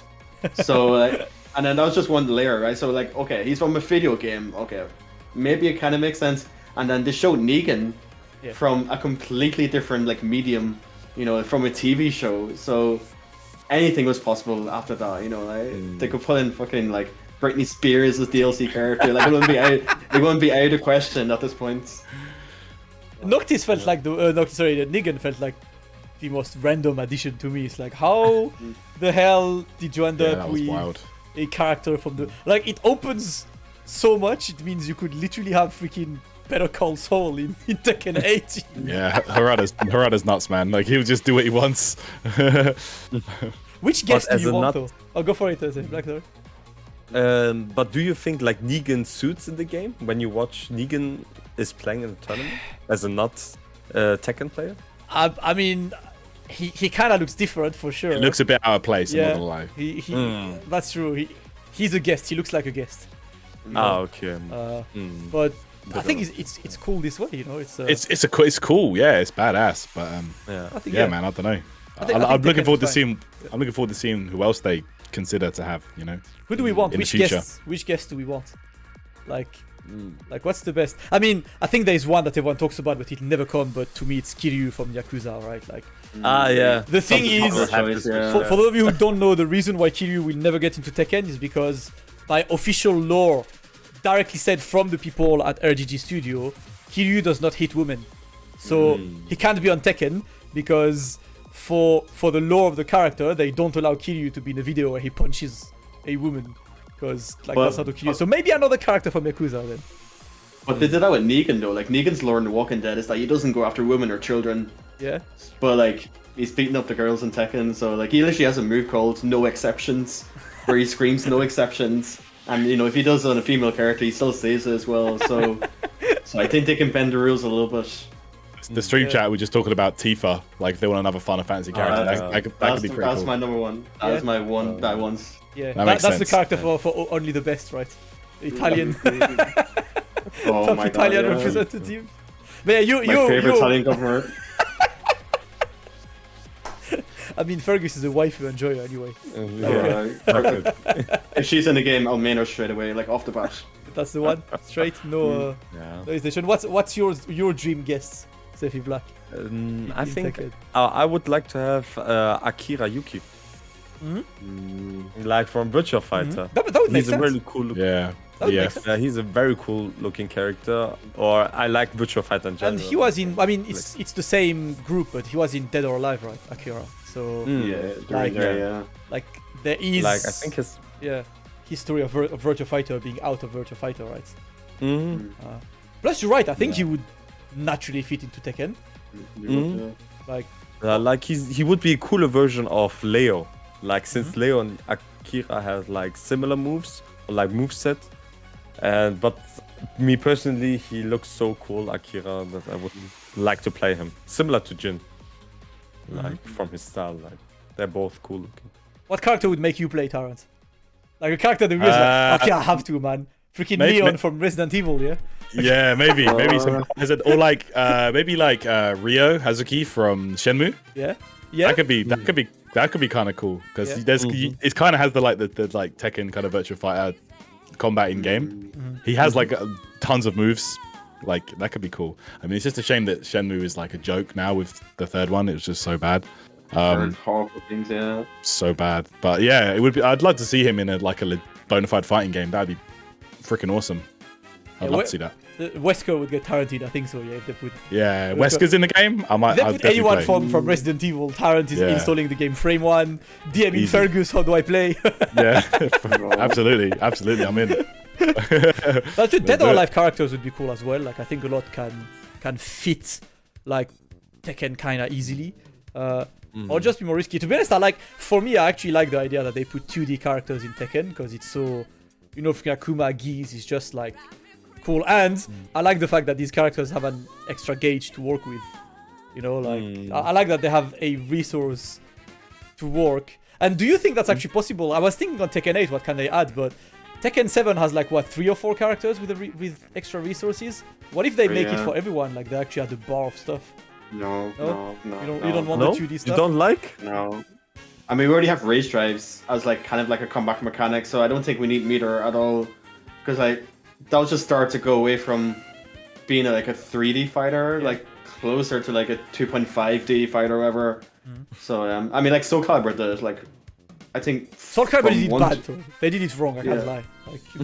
So and then that was just one layer, right? So like, okay, he's from a video game. Okay, maybe it kind of makes sense. And then they showed Negan from a completely different like medium, you know, from a TV show. So anything was possible after that, you know. Like they could put in fucking like Britney Spears as DLC character. Like it wouldn't be out of question at this point. Noctis felt like Negan felt like the most random addition to me. It's like, how the hell did you end up with a character from the it opens so much. It means you could literally have freaking Better Call Saul in Tekken 8. Yeah, Harada's nuts, man. Like he'll just do what he wants. Which guest do you want though? I'll go for it, Black. But do you think like Negan suits in the game when you watch Negan is playing in the tournament as a not Tekken player? I mean, he kind of looks different for sure. It looks a bit out of place. I'm not gonna lie. That's true. He's a guest. He looks like a guest. Okay. But I think it's cool this way, you know. It's cool. Yeah, it's badass. But man, I don't know. I'm looking forward to seeing. I'm looking forward to seeing who else they consider to have. You know. Who do we want? Which guests do we want? Like what's the best? I mean, I think there's one that everyone talks about, but it'll never come. But to me, it's Kiryu from Yakuza, right? Like. The thing is, for those of you who don't know, the reason why Kiryu will never get into Tekken is because by official lore, directly said from the people at RGG Studio, Kiryu does not hit women. So he can't be on Tekken because for the lore of the character, they don't allow Kiryu to be in a video where he punches a woman. Because that's not Kiryu. So maybe another character from Yakuza then. But they did that with Negan though. Like Negan's lore in The Walking Dead is that he doesn't go after women or children. Yeah. But like he's beating up the girls in Tekken, so like he literally has a move called No Exceptions, where he screams no exceptions. And you know, if he does it on a female character, he still saves it as well. So I think they can bend the rules a little bit. The stream chat, we're just talking about Tifa. Like if they want another Final Fantasy character, that could be pretty cool. That's my number one. That was my one. That one's. Yeah, that's the character for only the best, right? Italian. Oh my Italian God, representative. But yeah, my favorite Italian governor. I mean, Fergus is a waifu enjoyer anyway. If she's in the game, I'll main her straight away, like off the bat. That's the one. Straight, no hesitation. What's your dream guest, Sephiblack? I think I would like to have Akira Yuki. Like from Virtua Fighter. That would make sense. He's a really cool looking. He's a very cool looking character. Or I like Virtua Fighter in general. And he was in. I mean, it's the same group, but he was in Dead or Alive, right? Akira. So like there is. Like I think his history of Virtua Fighter being out of Virtua Fighter, right? Plus, you're right. I think he would naturally fit into Tekken. Like he would be a cooler version of Leo. Like since Leo and Akira have like similar moves, or like moveset, but me personally, he looks so cool, Akira, that I would like to play him. Similar to Jin, like from his style, like they're both cool looking. What character would make you play Tyrant? Like a character that really okay, I have to, man. Freaking Leon from Resident Evil, yeah. Yeah, maybe some, or like maybe like Ryo Hazuki from Shenmue. Yeah. That could be kind of cool because it kind of has the like Tekken kind of Virtua Fighter combat in game. He has like tons of moves. Like that could be cool. I mean, it's just a shame that Shenmue is like a joke now with the third one. It was just so bad. Horrible things, yeah. So bad. But yeah, it would be. I'd love to see him in a bona fide fighting game. That'd be freaking awesome. I'd love to see that. Wesker would get Tyrant, I think so. Yeah, if they put. Yeah, Wesker's in the game. If they put anyone from Resident Evil, Tyrant is installing the game. Frame 1, DMing Fergus. How do I play? Yeah, absolutely. I'm in. That's it. Dead or Alive characters would be cool as well. Like I think a lot can fit like Tekken kind of easily. Or just be more risky. To be honest, for me, I actually like the idea that they put 2D characters in Tekken because it's so, Akuma, Geese is just like cool, and I like the fact that these characters have an extra gauge to work with. I like that they have a resource to work. And do you think that's actually possible? I was thinking on Tekken 8, what can they add? But Tekken 7 has 3 or 4 characters with extra resources. What if they make it for everyone? Like they actually have the bar of stuff. No. You don't want the 2D stuff? You don't like? No. I mean, we already have rage drives as kind of like a comeback mechanic, so I don't think we need meter at all. Because that'll just start to go away from being a 3D fighter, closer to a 2.5D fighter or whatever. So I mean, Soul Calibur does I think Soul Calibur did it bad though. They did it wrong. I can't lie.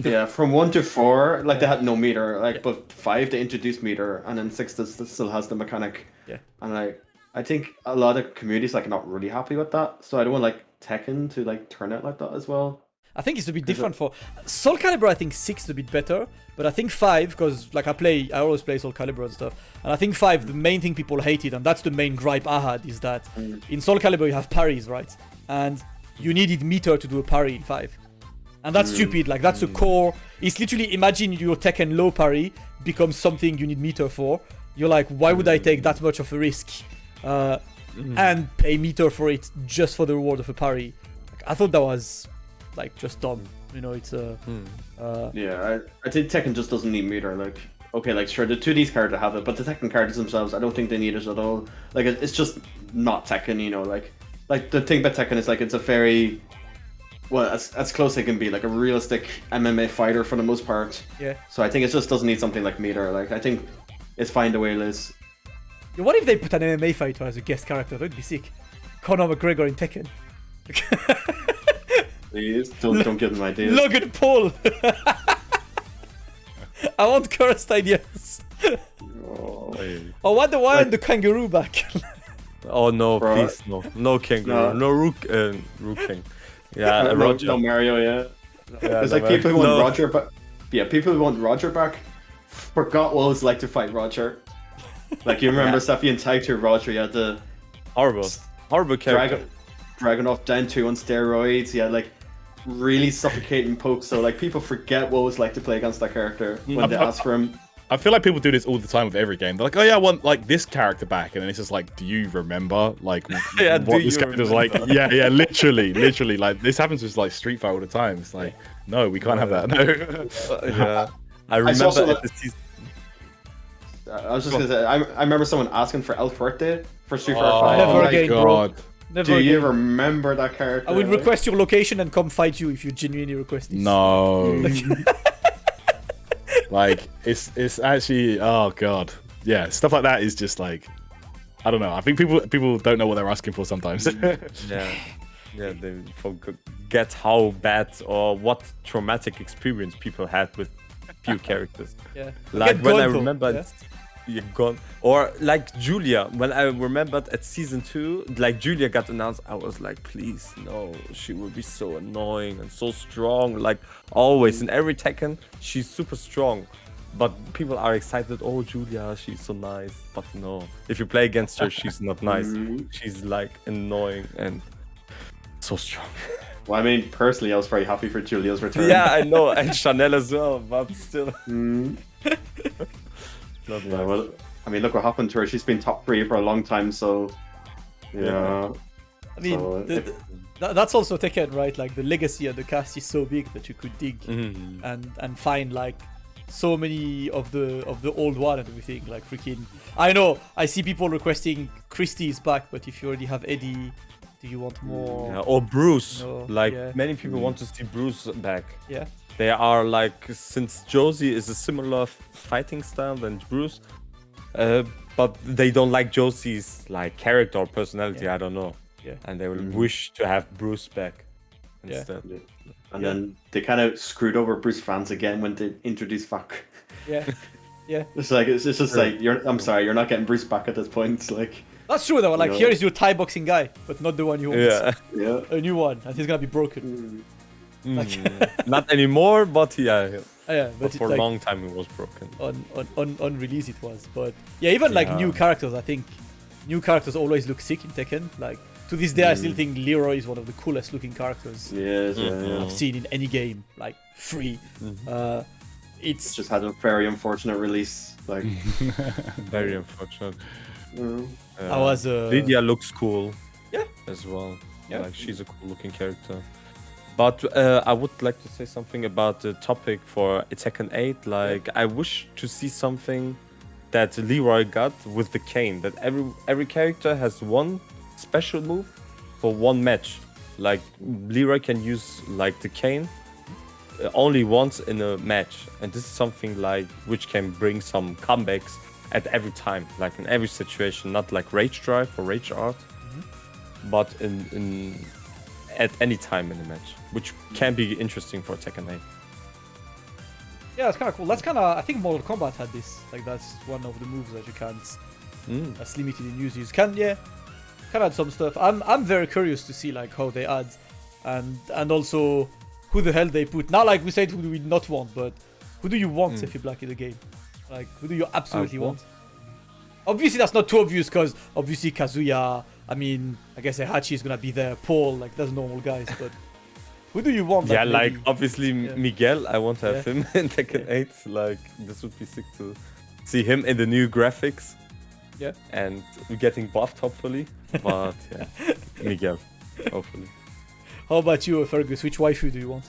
Yeah, from 1 to 4, they had no meter. But 5 they introduced meter, and then 6 still has the mechanic. Yeah. And I think a lot of communities not really happy with that. So I don't want Tekken to turn out like that as well. I think it's a bit different for Soul Calibur. I think 6 is a bit better, but I think 5, because I always play Soul Calibur and stuff, and I think 5, the main thing people hated, and that's the main gripe I had, is that in Soul Calibur you have parries, right? And you needed meter to do a parry in 5. And that's stupid, that's a core. It's literally, imagine your Tekken low parry becomes something you need meter for. You're like, why would I take that much of a risk and pay meter for it just for the reward of a parry? I thought that was just dumb. It's yeah, I think Tekken just doesn't need meter. Okay, sure, the 2D's character have it, but the Tekken characters themselves, I don't think they need it at all. It's just not Tekken, the thing about Tekken is it's a very, well, as close as it can be, a realistic MMA fighter for the most part. Yeah. So I think it just doesn't need something like meter. I think it's fine the way it is. Yeah, what if they put an MMA fighter as a guest character? That'd be sick. Conor McGregor in Tekken. Please, don't give them ideas. Logan Paul! I want cursed ideas. I want the one and the kangaroo back. Oh no, please, no. No kangaroo. No Rook King. Yeah, Roger. No Mario, yeah. It's people who want Roger back. Yeah, people who want Roger back forgot what it was like to fight Roger. You remember Sephi and Tag to Roger, you had the horrible character. Dragunov down 2 on steroids. He had really suffocating pokes, so people forget what it was like to play against that character when they ask for him. I feel like people do this all the time with every game. They're like, oh yeah, I want this character back, and then it's just do you remember what this character's like? Yeah, literally. This happens with Street Fighter all the time. It's no, we can't have that. No. Yeah, I remember at the season. I was just gonna say, I remember someone asking for Elf birthday for Street Fighter 5. Never again, bro. Do you remember that character? I will request your location and come fight you if you genuinely request this. No. It's actually, oh god, yeah, stuff like that is just I don't know. I think people don't know what they're asking for sometimes. yeah, they forget how bad or what traumatic experience people had with few characters. Yeah, when I remember. You're gone. Or Julia, when I remembered at season 2, Julia got announced, I was like, please, no, she will be so annoying and so strong. Always in every Tekken, she's super strong. But people are excited, oh, Julia, she's so nice. But no, if you play against her, she's not nice. She's annoying and so strong. Well, I mean, personally, I was very happy for Julia's return. Yeah, I know, and Chanel as well, but still. Yeah, well, I mean, look what happened to her. She's been top 3 for a long time, so yeah. I mean, that's also Tekken, right? The legacy of the cast is so big that you could dig and find so many of the old one and everything. Freaking, I know I see people requesting Christie's back, but if you already have Eddie, do you want more? Yeah, or Bruce? Many people want to see Bruce back. Yeah. They are since Josie is a similar fighting style than Bruce, but they don't like Josie's character or personality. Yeah. I don't know. Yeah. And they will wish to have Bruce back instead. Yeah. And then they kind of screwed over Bruce fans again when they introduced Fuck. Yeah, yeah. It's just like I'm sorry, you're not getting Bruce back at this point. Like That's true though. Like here is your Thai boxing guy, but not the one you want. Yeah. yeah. A new one, and he's gonna be broken. Not anymore, but yeah. Yeah, But for a long time it was broken. On release it was, but yeah, even like new characters, I think new characters always look sick in Tekken. Like to this day, I still think Leroy is one of the coolest looking characters I've seen in any game. Like free, it's just had a very unfortunate release. Like very unfortunate. I was Lydia looks cool. Yeah, as well. Yeah, like she's a cool looking character. But I would like to say something about the topic for Tekken 8. Like, I wish to see something that Leroy got with the cane. That every character has one special move for one match. Like, Leroy can use like the cane only once in a match, and this is something like which can bring some comebacks at every time, like in every situation. Not like Rage Drive or Rage Art, but in at any time in the match, which can be interesting for Tekken 8. Yeah, it's kind of cool. That's kind of, I think Mortal Kombat had this. Like that's one of the moves that you can't. That's limited in use. You can add some stuff. I'm very curious to see like how they add, and also who the hell they put. Now, like we said, who do we not want, but who do you want, Sephiblack, in the game? Like who do you absolutely want? Obviously, that's not too obvious because obviously Kazuya. I mean, I guess Heihachi is gonna be there. Paul, like that's normal guys, but who do you want? Yeah, like obviously Miguel. I want to have him in Tekken 8. Like this would be sick to see him in the new graphics. Yeah, and we're getting buffed hopefully. But yeah, Miguel, hopefully. How about you, Fergus? Which waifu do you want?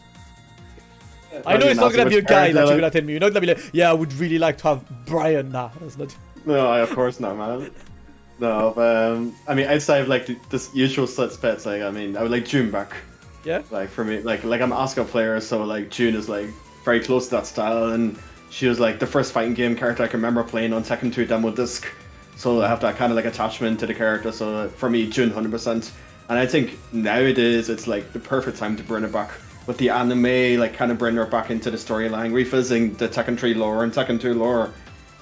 I know it's not gonna be a guy that you're gonna tell me. You're not gonna be like, yeah, I would really like to have Brian. Nah, that's not. No, of course not, man. No, but I mean, outside of like this usual suspects, like I mean, I would like June back. Yeah. Like for me, like I'm an Asuka player, so like June is like very close to that style, and she was like the first fighting game character I can remember playing on Tekken 2 demo disc. So I have that kind of like attachment to the character. So for me, June 100%. And I think nowadays it's like the perfect time to bring her back with the anime, like kind of bring her back into the storyline, revisiting the Tekken 3 lore and Tekken 2 lore,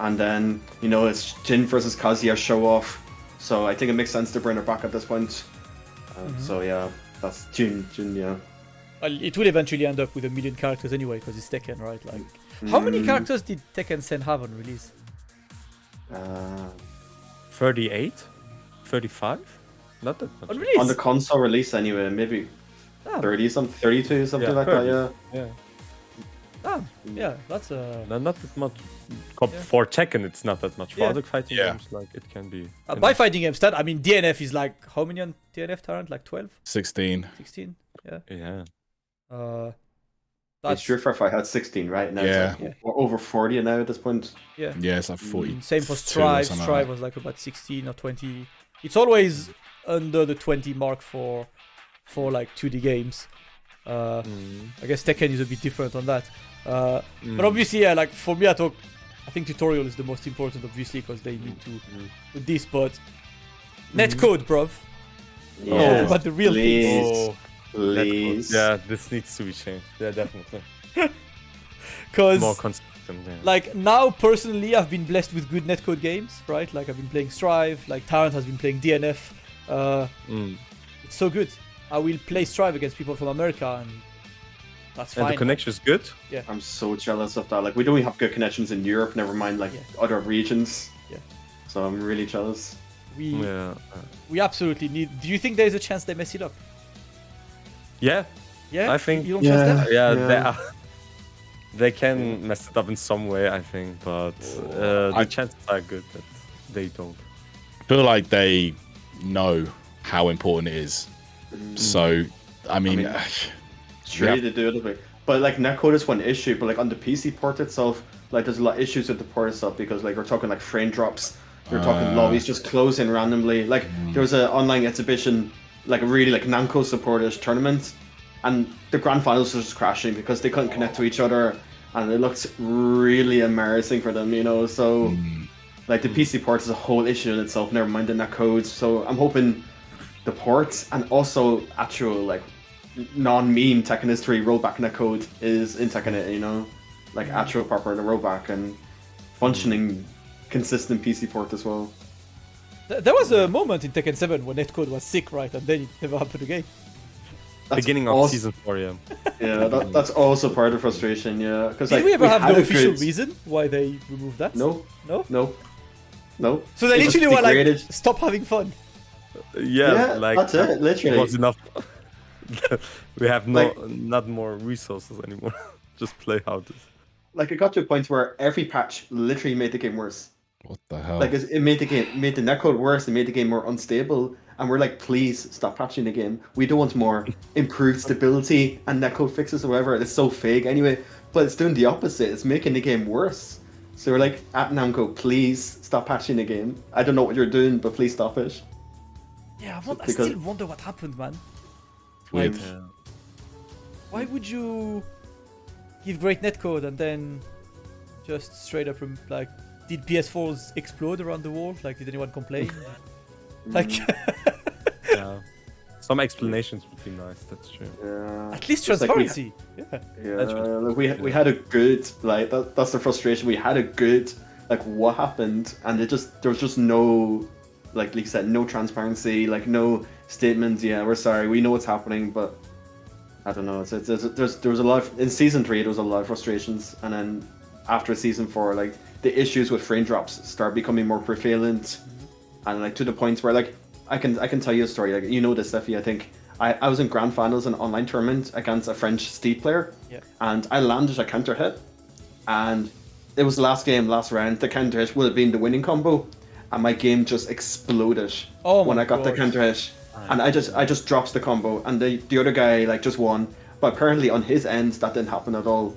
and then it's Jin versus Kazuya show off. So I think it makes sense to bring her back at this point. So yeah, that's June, yeah. Well, it will eventually end up with 1 million characters anyway, because it's Tekken, right? Like, how many characters did Tekken Sen have on release? 38? 35? Not that much. On release? On the console release anyway, maybe 30 something, 32, something like 30. That, yeah. Yeah, that's not that much. For Tekken, it's not that much. For other fighting games, like it can be. By fighting games, I mean DNF is like how many on DNF Tyrant? Like 12? 16. 16? Yeah. Yeah. That's Street Fighter had 16, right? Now it's like, we're over 40 now at this point. Yeah. Yeah, it's like 40. Same for Strive. Strive was like about 16 or 20. It's always under the 20 mark for like 2D games. I guess Tekken is a bit different on that. But obviously, like for me, I think tutorial is the most important, obviously, because they need to do this. But netcode, bruv. Yeah. About the real things. Please. Yeah, this needs to be changed. Yeah, definitely. Because more consistent. Yeah. Like now, personally, I've been blessed with good netcode games, right? Like I've been playing Strive. Like Tyrant has been playing DNF. It's so good. I will play Strive against people from America, and that's fine. And the connection is good. Yeah. I'm so jealous of that. Like we don't even have good connections in Europe. Never mind like other regions. Yeah. So I'm really jealous. We absolutely need. Do you think there's a chance they mess it up? Yeah. Yeah. I think. You don't trust them? Yeah. They can mess it up in some way, I think, but the chances are good that they don't. I feel like they know how important it is. So, I mean it's really to do it. But like netcode is one issue, but like on the PC port itself, like there's a lot of issues with the port itself because like we're talking like frame drops, we're talking lobbies just closing randomly. Like there was an online exhibition, like a really like Namco supported tournament, and the grand finals was just crashing because they couldn't connect to each other, and it looked really embarrassing for them, So like the PC port is a whole issue in itself. Never mind the netcode. So I'm hoping the ports and also actual like non-meme Tekken 3 rollback netcode is in Tekken 8, like actual proper the rollback, and functioning, consistent PC port as well. There was a moment in Tekken 7 when netcode was sick, right? And then it never happened again. Beginning of season 4, yeah. Yeah, that's also part of frustration, yeah. Did we ever have no official reason why they removed that? No. No. So they literally were like, stop having fun. Yeah, like that's it, literally. Was enough. We have not more resources anymore. Just play how it is. Like, it got to a point where every patch literally made the game worse. What the hell? Like, it made the netcode worse, it made the game more unstable, and we're like, please stop patching the game. We don't want more improved stability and netcode fixes or whatever. It's so vague anyway, but it's doing the opposite. It's making the game worse. So we're like, at Namco, please stop patching the game. I don't know what you're doing, but please stop it. Yeah, I still wonder what happened, man. Weird. Like, why would you give great netcode and then just straight up like, did PS4s explode around the world? Like, did anyone complain? Like, yeah, some explanations would be nice. That's true. Yeah. At least transparency. Yeah. Like we had a good that's the frustration. We had a good what happened, and there was just no like you said, no transparency, like no statements. Yeah, we're sorry. We know what's happening, but I don't know. There was a lot in season 3. There was a lot of frustrations, and then after season 4, like the issues with frame drops start becoming more prevalent, and like to the point where like I can tell you a story. Like, you know this, Sephi. I think I was in grand finals in an online tournament against a French Steed player, and I landed a counter hit, and it was the last game, last round. The counter hit would have been the winning combo, and my game just exploded when I got the counter hit, and I just dropped the combo, and the other guy like just won, but apparently on his end that didn't happen at all.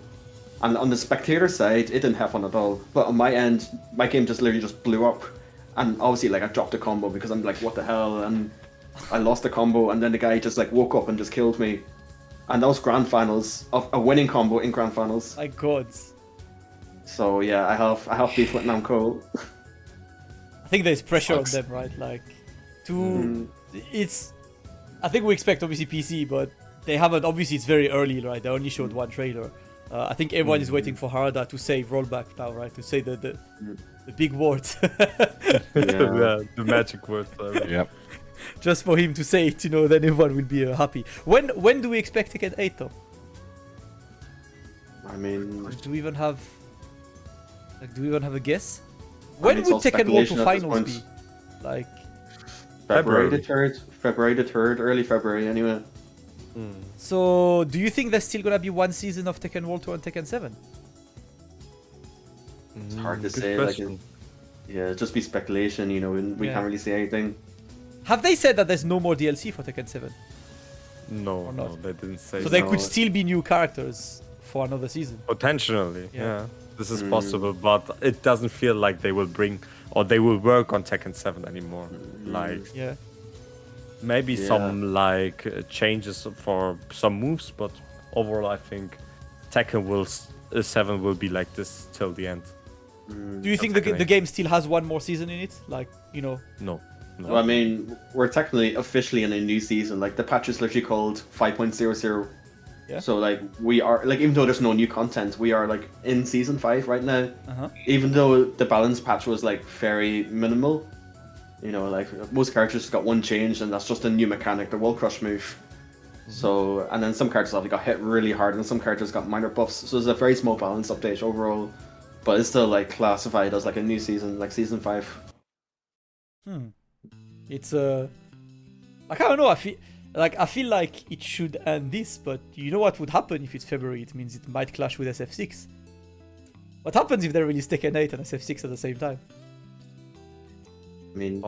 And on the spectator side, it didn't happen at all. But on my end, my game just literally just blew up. And obviously, like, I dropped the combo because I'm like, what the hell? And I lost the combo, and then the guy just like woke up and just killed me. And that was grand finals of a winning combo in grand finals. My God. So yeah, I have beef with Namco. I think there's pressure on them, right? Like, it's. I think we expect obviously PC, but they haven't. Obviously, it's very early, right? They only showed one trailer. I think everyone is waiting for Harada to say rollback now, right? To say the big words. The magic words. Yep. Just for him to say it, then everyone will be happy. When do we expect Tekken 8 though? I mean, do we even have a guess? When would Tekken World to Finals be? Like February the 3rd, early February anyway. So, do you think there's still gonna be one season of Tekken World Tour and Tekken 7? It's hard to say. Just be speculation. We can't really say anything. Have they said that there's no more DLC for Tekken 7? No, they didn't say. So there could still be new characters for another season. Potentially, yeah. This is possible, but it doesn't feel like they will bring or they will work on Tekken 7 anymore. Maybe some changes for some moves, but overall I think Tekken 7 will be like this till the end. Do you think the game still has one more season in it? No. Well, I mean, we're technically officially in a new season. Like, the patch is literally called 5.00. Yeah. So we are even though there's no new content, we are in season 5 right now. Even though the balance patch was very minimal. Most characters just got one change, and that's just a new mechanic, the wall crush move. So, and then some characters got hit really hard, and some characters got minor buffs. So it's a very small balance update overall, but it's still classified as a new season, season 5. It's I don't know. I feel like it should end this, but you know what would happen if it's February? It means it might clash with SF6. What happens if they release Tekken 8 and SF6 at the same time? I mean,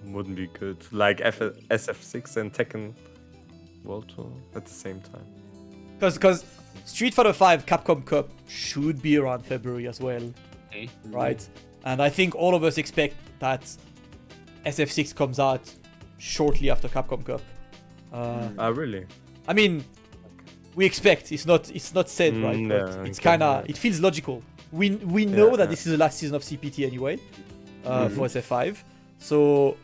wouldn't be good. SF6 and Tekken World Tour at the same time. Because Street Fighter 5 Capcom Cup should be around February as well, right? And I think all of us expect that SF6 comes out shortly after Capcom Cup. Really? I mean, we expect. It's not said, right? But it's kind of. It feels logical. We know that this is the last season of CPT anyway. For SF5, so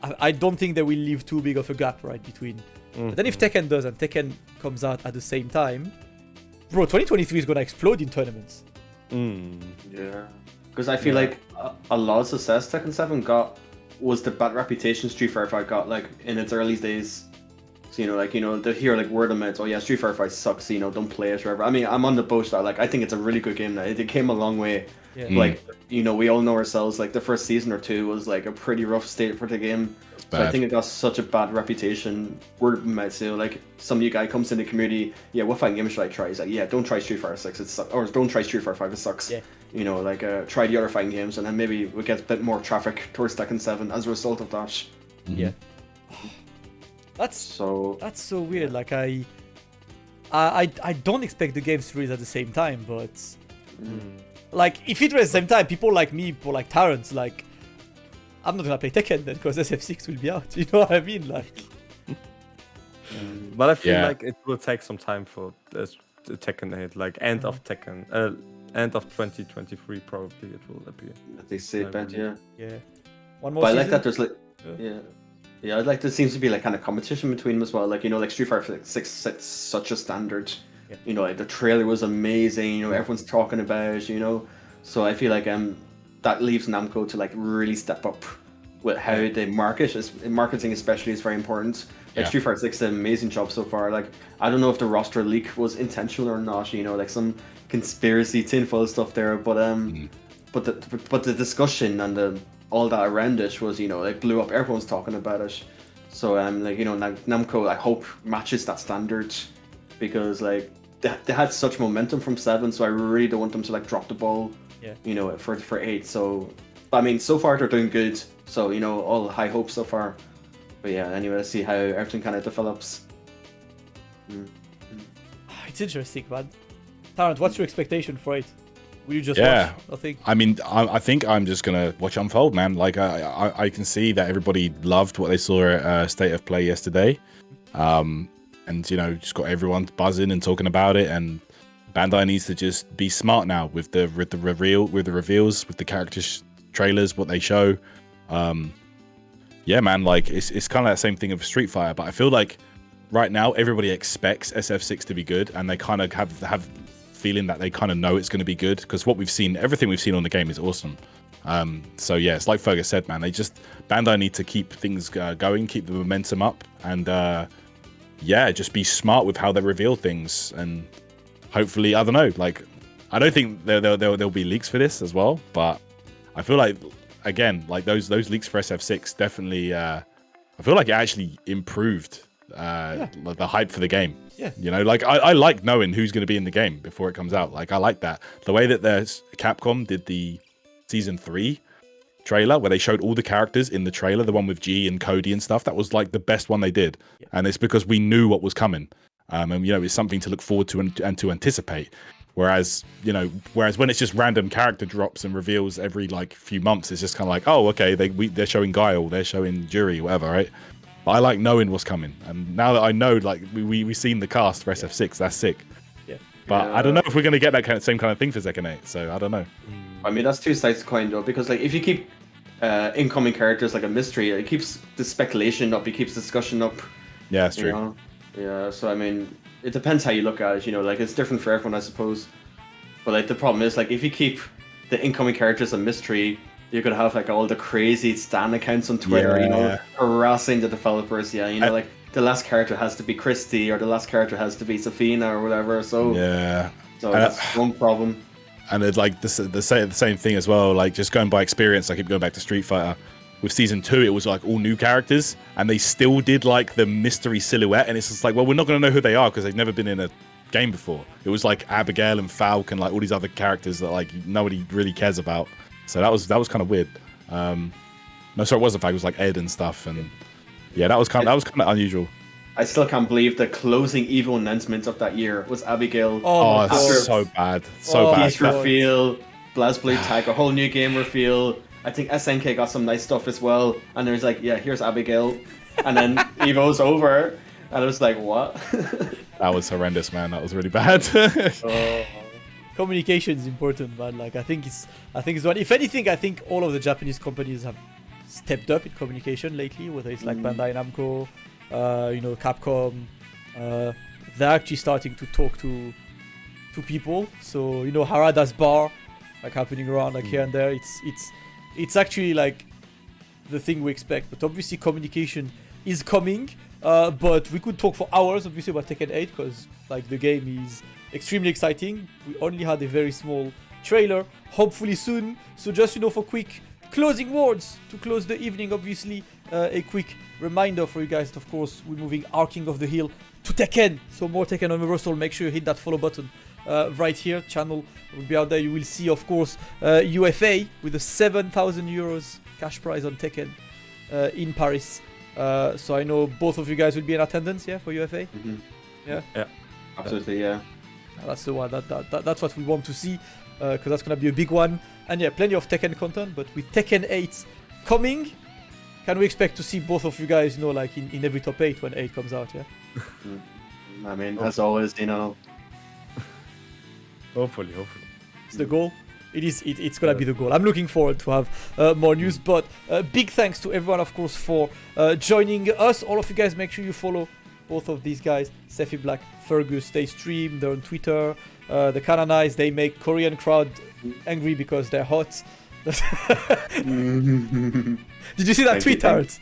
I don't think they will leave too big of a gap right between. But then if Tekken does and Tekken comes out at the same time, bro, 2023 is gonna explode in tournaments. Yeah. Because I feel like a lot of success Tekken 7 got was the bad reputation Street Fighter 5 got, like, in its early days. So, they hear, like, word of mouth, oh yeah, Street Fighter 5 sucks, don't play it or whatever. I mean, I'm on the boat that, like, I think it's a really good game now. It came a long way. Yeah. Like, we all know ourselves, like, the first season or two was, like, a pretty rough state for the game. So I think it got such a bad reputation. Word of mouth, so, like, some new guy comes in the community, yeah, what fighting game should I try? He's like, yeah, don't try Street Fighter 6, it sucks. Or don't try Street Fighter 5, it sucks. Yeah. Try the other fighting games, and then maybe we get a bit more traffic towards Tekken 7 as a result of that. Yeah. That's so weird. Like I don't expect the games to release at the same time, but like if it was at the same time, people like me, people like Tyrant, like I'm not gonna play Tekken then because SF6 will be out. You know what I mean? Like. But I feel like it will take some time for the Tekken 8, like end of 2023 probably it will appear. They say that, yeah. One more. But season? I like that there's like, I like there seems to be like kind of competition between them as well. Like like Street Fighter 6 sets such a standard. Yeah. Like the trailer was amazing. Everyone's talking about. So I feel like that leaves Namco to like really step up with how they market. Marketing especially is very important. Like Street Fighter 6 did an amazing job so far. Like I don't know if the roster leak was intentional or not. Like some conspiracy tinfoil stuff there, but the discussion and all that around it was like blew up. Everyone's talking about it. So Namco I hope matches that standard because like they had such momentum from 7, so I really don't want them to like drop the ball. For 8. So I mean so far they're doing good. So all high hopes so far. But yeah, anyway, let's see how everything kind of develops. It's interesting, man. Tyrant, what's your expectation for it? Will you just watch? Nothing? I mean, I think I'm just gonna watch unfold, man. Like I can see that everybody loved what they saw at State of Play yesterday, and just got everyone buzzing and talking about it. And Bandai needs to just be smart now with the reveals, with the character trailers, what they show. Yeah, man, like it's kind of that same thing of Street Fighter, but I feel like right now everybody expects SF6 to be good, and they kind of have feeling that they kind of know it's going to be good because everything we've seen on the game is awesome. So yeah, it's like Fergus said, man. Bandai need to keep things going, keep the momentum up, and just be smart with how they reveal things, and hopefully, I don't know, like I don't think there'll be leaks for this as well, but I feel like again, like those leaks for SF6 definitely, I feel like it actually improved the hype for the game. Yeah. Like I like knowing who's going to be in the game before it comes out. Like I like that. The way that Capcom did the Season 3 trailer where they showed all the characters in the trailer, the one with G and Cody and stuff, that was like the best one they did. Yeah. And it's because we knew what was coming. And it's something to look forward to and to anticipate. Whereas when it's just random character drops and reveals every like few months, it's just kind of like, oh, okay, they're showing Guile, they're showing Jury, whatever, right? But I like knowing what's coming, and now that I know, like we've seen the cast for SF6, that's sick. Yeah. But I don't know if we're gonna get that same kind of thing for Tekken 8, so I don't know. I mean, that's two sides of the coin though, because like if you keep incoming characters like a mystery, it keeps the speculation up, it keeps discussion up. Yeah, that's true. Yeah, so I mean, it depends how you look at it. Like it's different for everyone, I suppose. But like the problem is, like if you keep the incoming characters a mystery, you're gonna have like all the crazy stan accounts on Twitter, harassing the developers. Yeah, like the last character has to be Christy, or the last character has to be Safina, or whatever. So so that's one problem. And it's like the same thing as well. Like just going by experience, I keep going back to Street Fighter. With Season 2, it was like all new characters, and they still did like the mystery silhouette, and it's just like, well, we're not gonna know who they are because they've never been in a game before. It was like Abigail and Falk and like all these other characters that like nobody really cares about. So that was kind of weird. No, sorry, it wasn't Falk. It was like Ed and stuff, and yeah, that was kind of unusual. I still can't believe the closing Evo announcement of that year was Abigail. Oh, it's so bad, so bad. Piece reveal, BlazBlue tag, a whole new game reveal. I think SNK got some nice stuff as well, and there's like, yeah, here's Abigail, and then Evo's over, and I was like, what? That was horrendous, man. That was really bad. Communication is important, man. Like I think it's one. If anything, I think all of the Japanese companies have stepped up in communication lately. Whether it's like Bandai Namco, Capcom, they're actually starting to talk to to people. So you know, Harada's bar, like happening around like here and there. It's actually like the thing we expect. But obviously communication is coming. But we could talk for hours obviously about Tekken 8 because like the game is extremely exciting. We only had a very small trailer. Hopefully soon. So just, you know, for quick closing words to close the evening, obviously a quick reminder for you guys that of course we're moving our King of the Hill to Tekken. So more Tekken on Reversal. Make sure you hit that follow button right here. Channel will be out there. You will see of course UFA with a 7,000 euros cash prize on Tekken in Paris. So I know both of you guys will be in attendance, yeah, for UFA. Mm-hmm. Yeah, absolutely, yeah. That's the one. That's what we want to see, because that's gonna be a big one. And yeah, plenty of Tekken content. But with Tekken 8 coming, can we expect to see both of you guys, you know, like in every top 8 when 8 comes out? Yeah. I mean, as always, you know. Hopefully. It's the goal. It's gonna be the goal. I'm looking forward to have more news. But big thanks to everyone, of course, for joining us. All of you guys, make sure you follow both of these guys. Sephiblack Fergus, they stream. They're on Twitter. They're kind of nice. They make Korean crowd angry because they're hot. Did you see that tweet, Tyrant?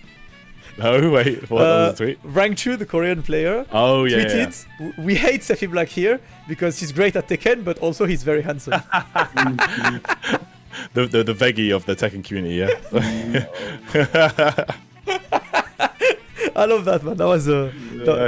No, wait. What was the tweet? Rangchu, the Korean player, oh yeah, tweeted, yeah. We hate Sephiblack here because he's great at Tekken, but also he's very handsome. the veggie of the Tekken community, yeah. I love that, man. That was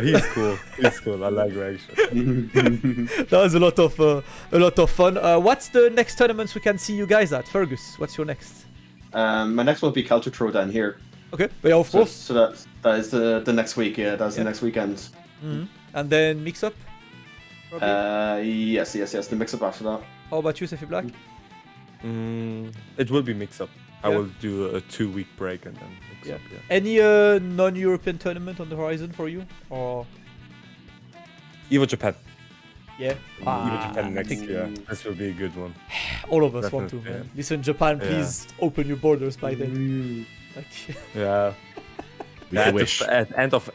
he's cool. He's cool. I like Rangchu. That was a lot of fun. What's the next tournaments we can see you guys at? Fergus, what's your next? My next one will be Culture Throwdown here. Okay, but yeah, of course. So that is the next week. Yeah, that's the next weekend. Mm-hmm. And then mix up. Yes. The mix up after that. How about you, Sephiblack? It will be mix up. Yeah. I will do a 2-week break and then mix up. Yeah. Any non-European tournament on the horizon for you, or Evo Japan. Yeah. Evo Japan next year. This will be a good one. All of us want to, man. Yeah. Listen, Japan, please open your borders by then. Like, yeah. I wish. At the end of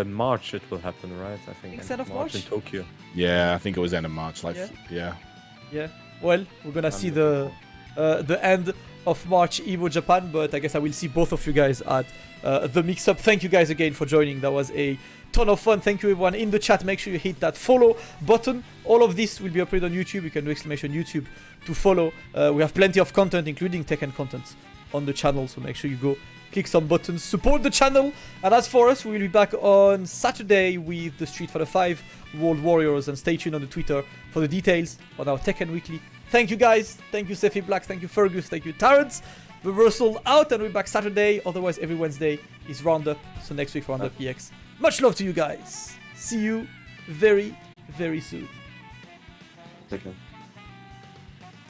March it will happen, right? I think. End of March in Tokyo. Yeah, I think it was end of March. Like, yeah. Well, we're gonna see the end of March Evo Japan, but I guess I will see both of you guys at the mix-up. Thank you guys again for joining. That was a ton of fun. Thank you everyone in the chat. Make sure you hit that follow button. All of this will be uploaded on YouTube. You can do exclamation YouTube to follow. We have plenty of content, including Tekken content, on the channel, so make sure you go click some buttons, support the channel. And as for us, we will be back on Saturday with the Street Fighter 5 World Warriors, and stay tuned on the Twitter for the details on our Tekken Weekly. Thank you guys, thank you Sephiblack, thank you Fergus, thank you Tyrant. Reversal out, and we're back Saturday. Otherwise every Wednesday is Roundup, so next week Roundup EX. Much love to you guys. See you very, very soon. Take care.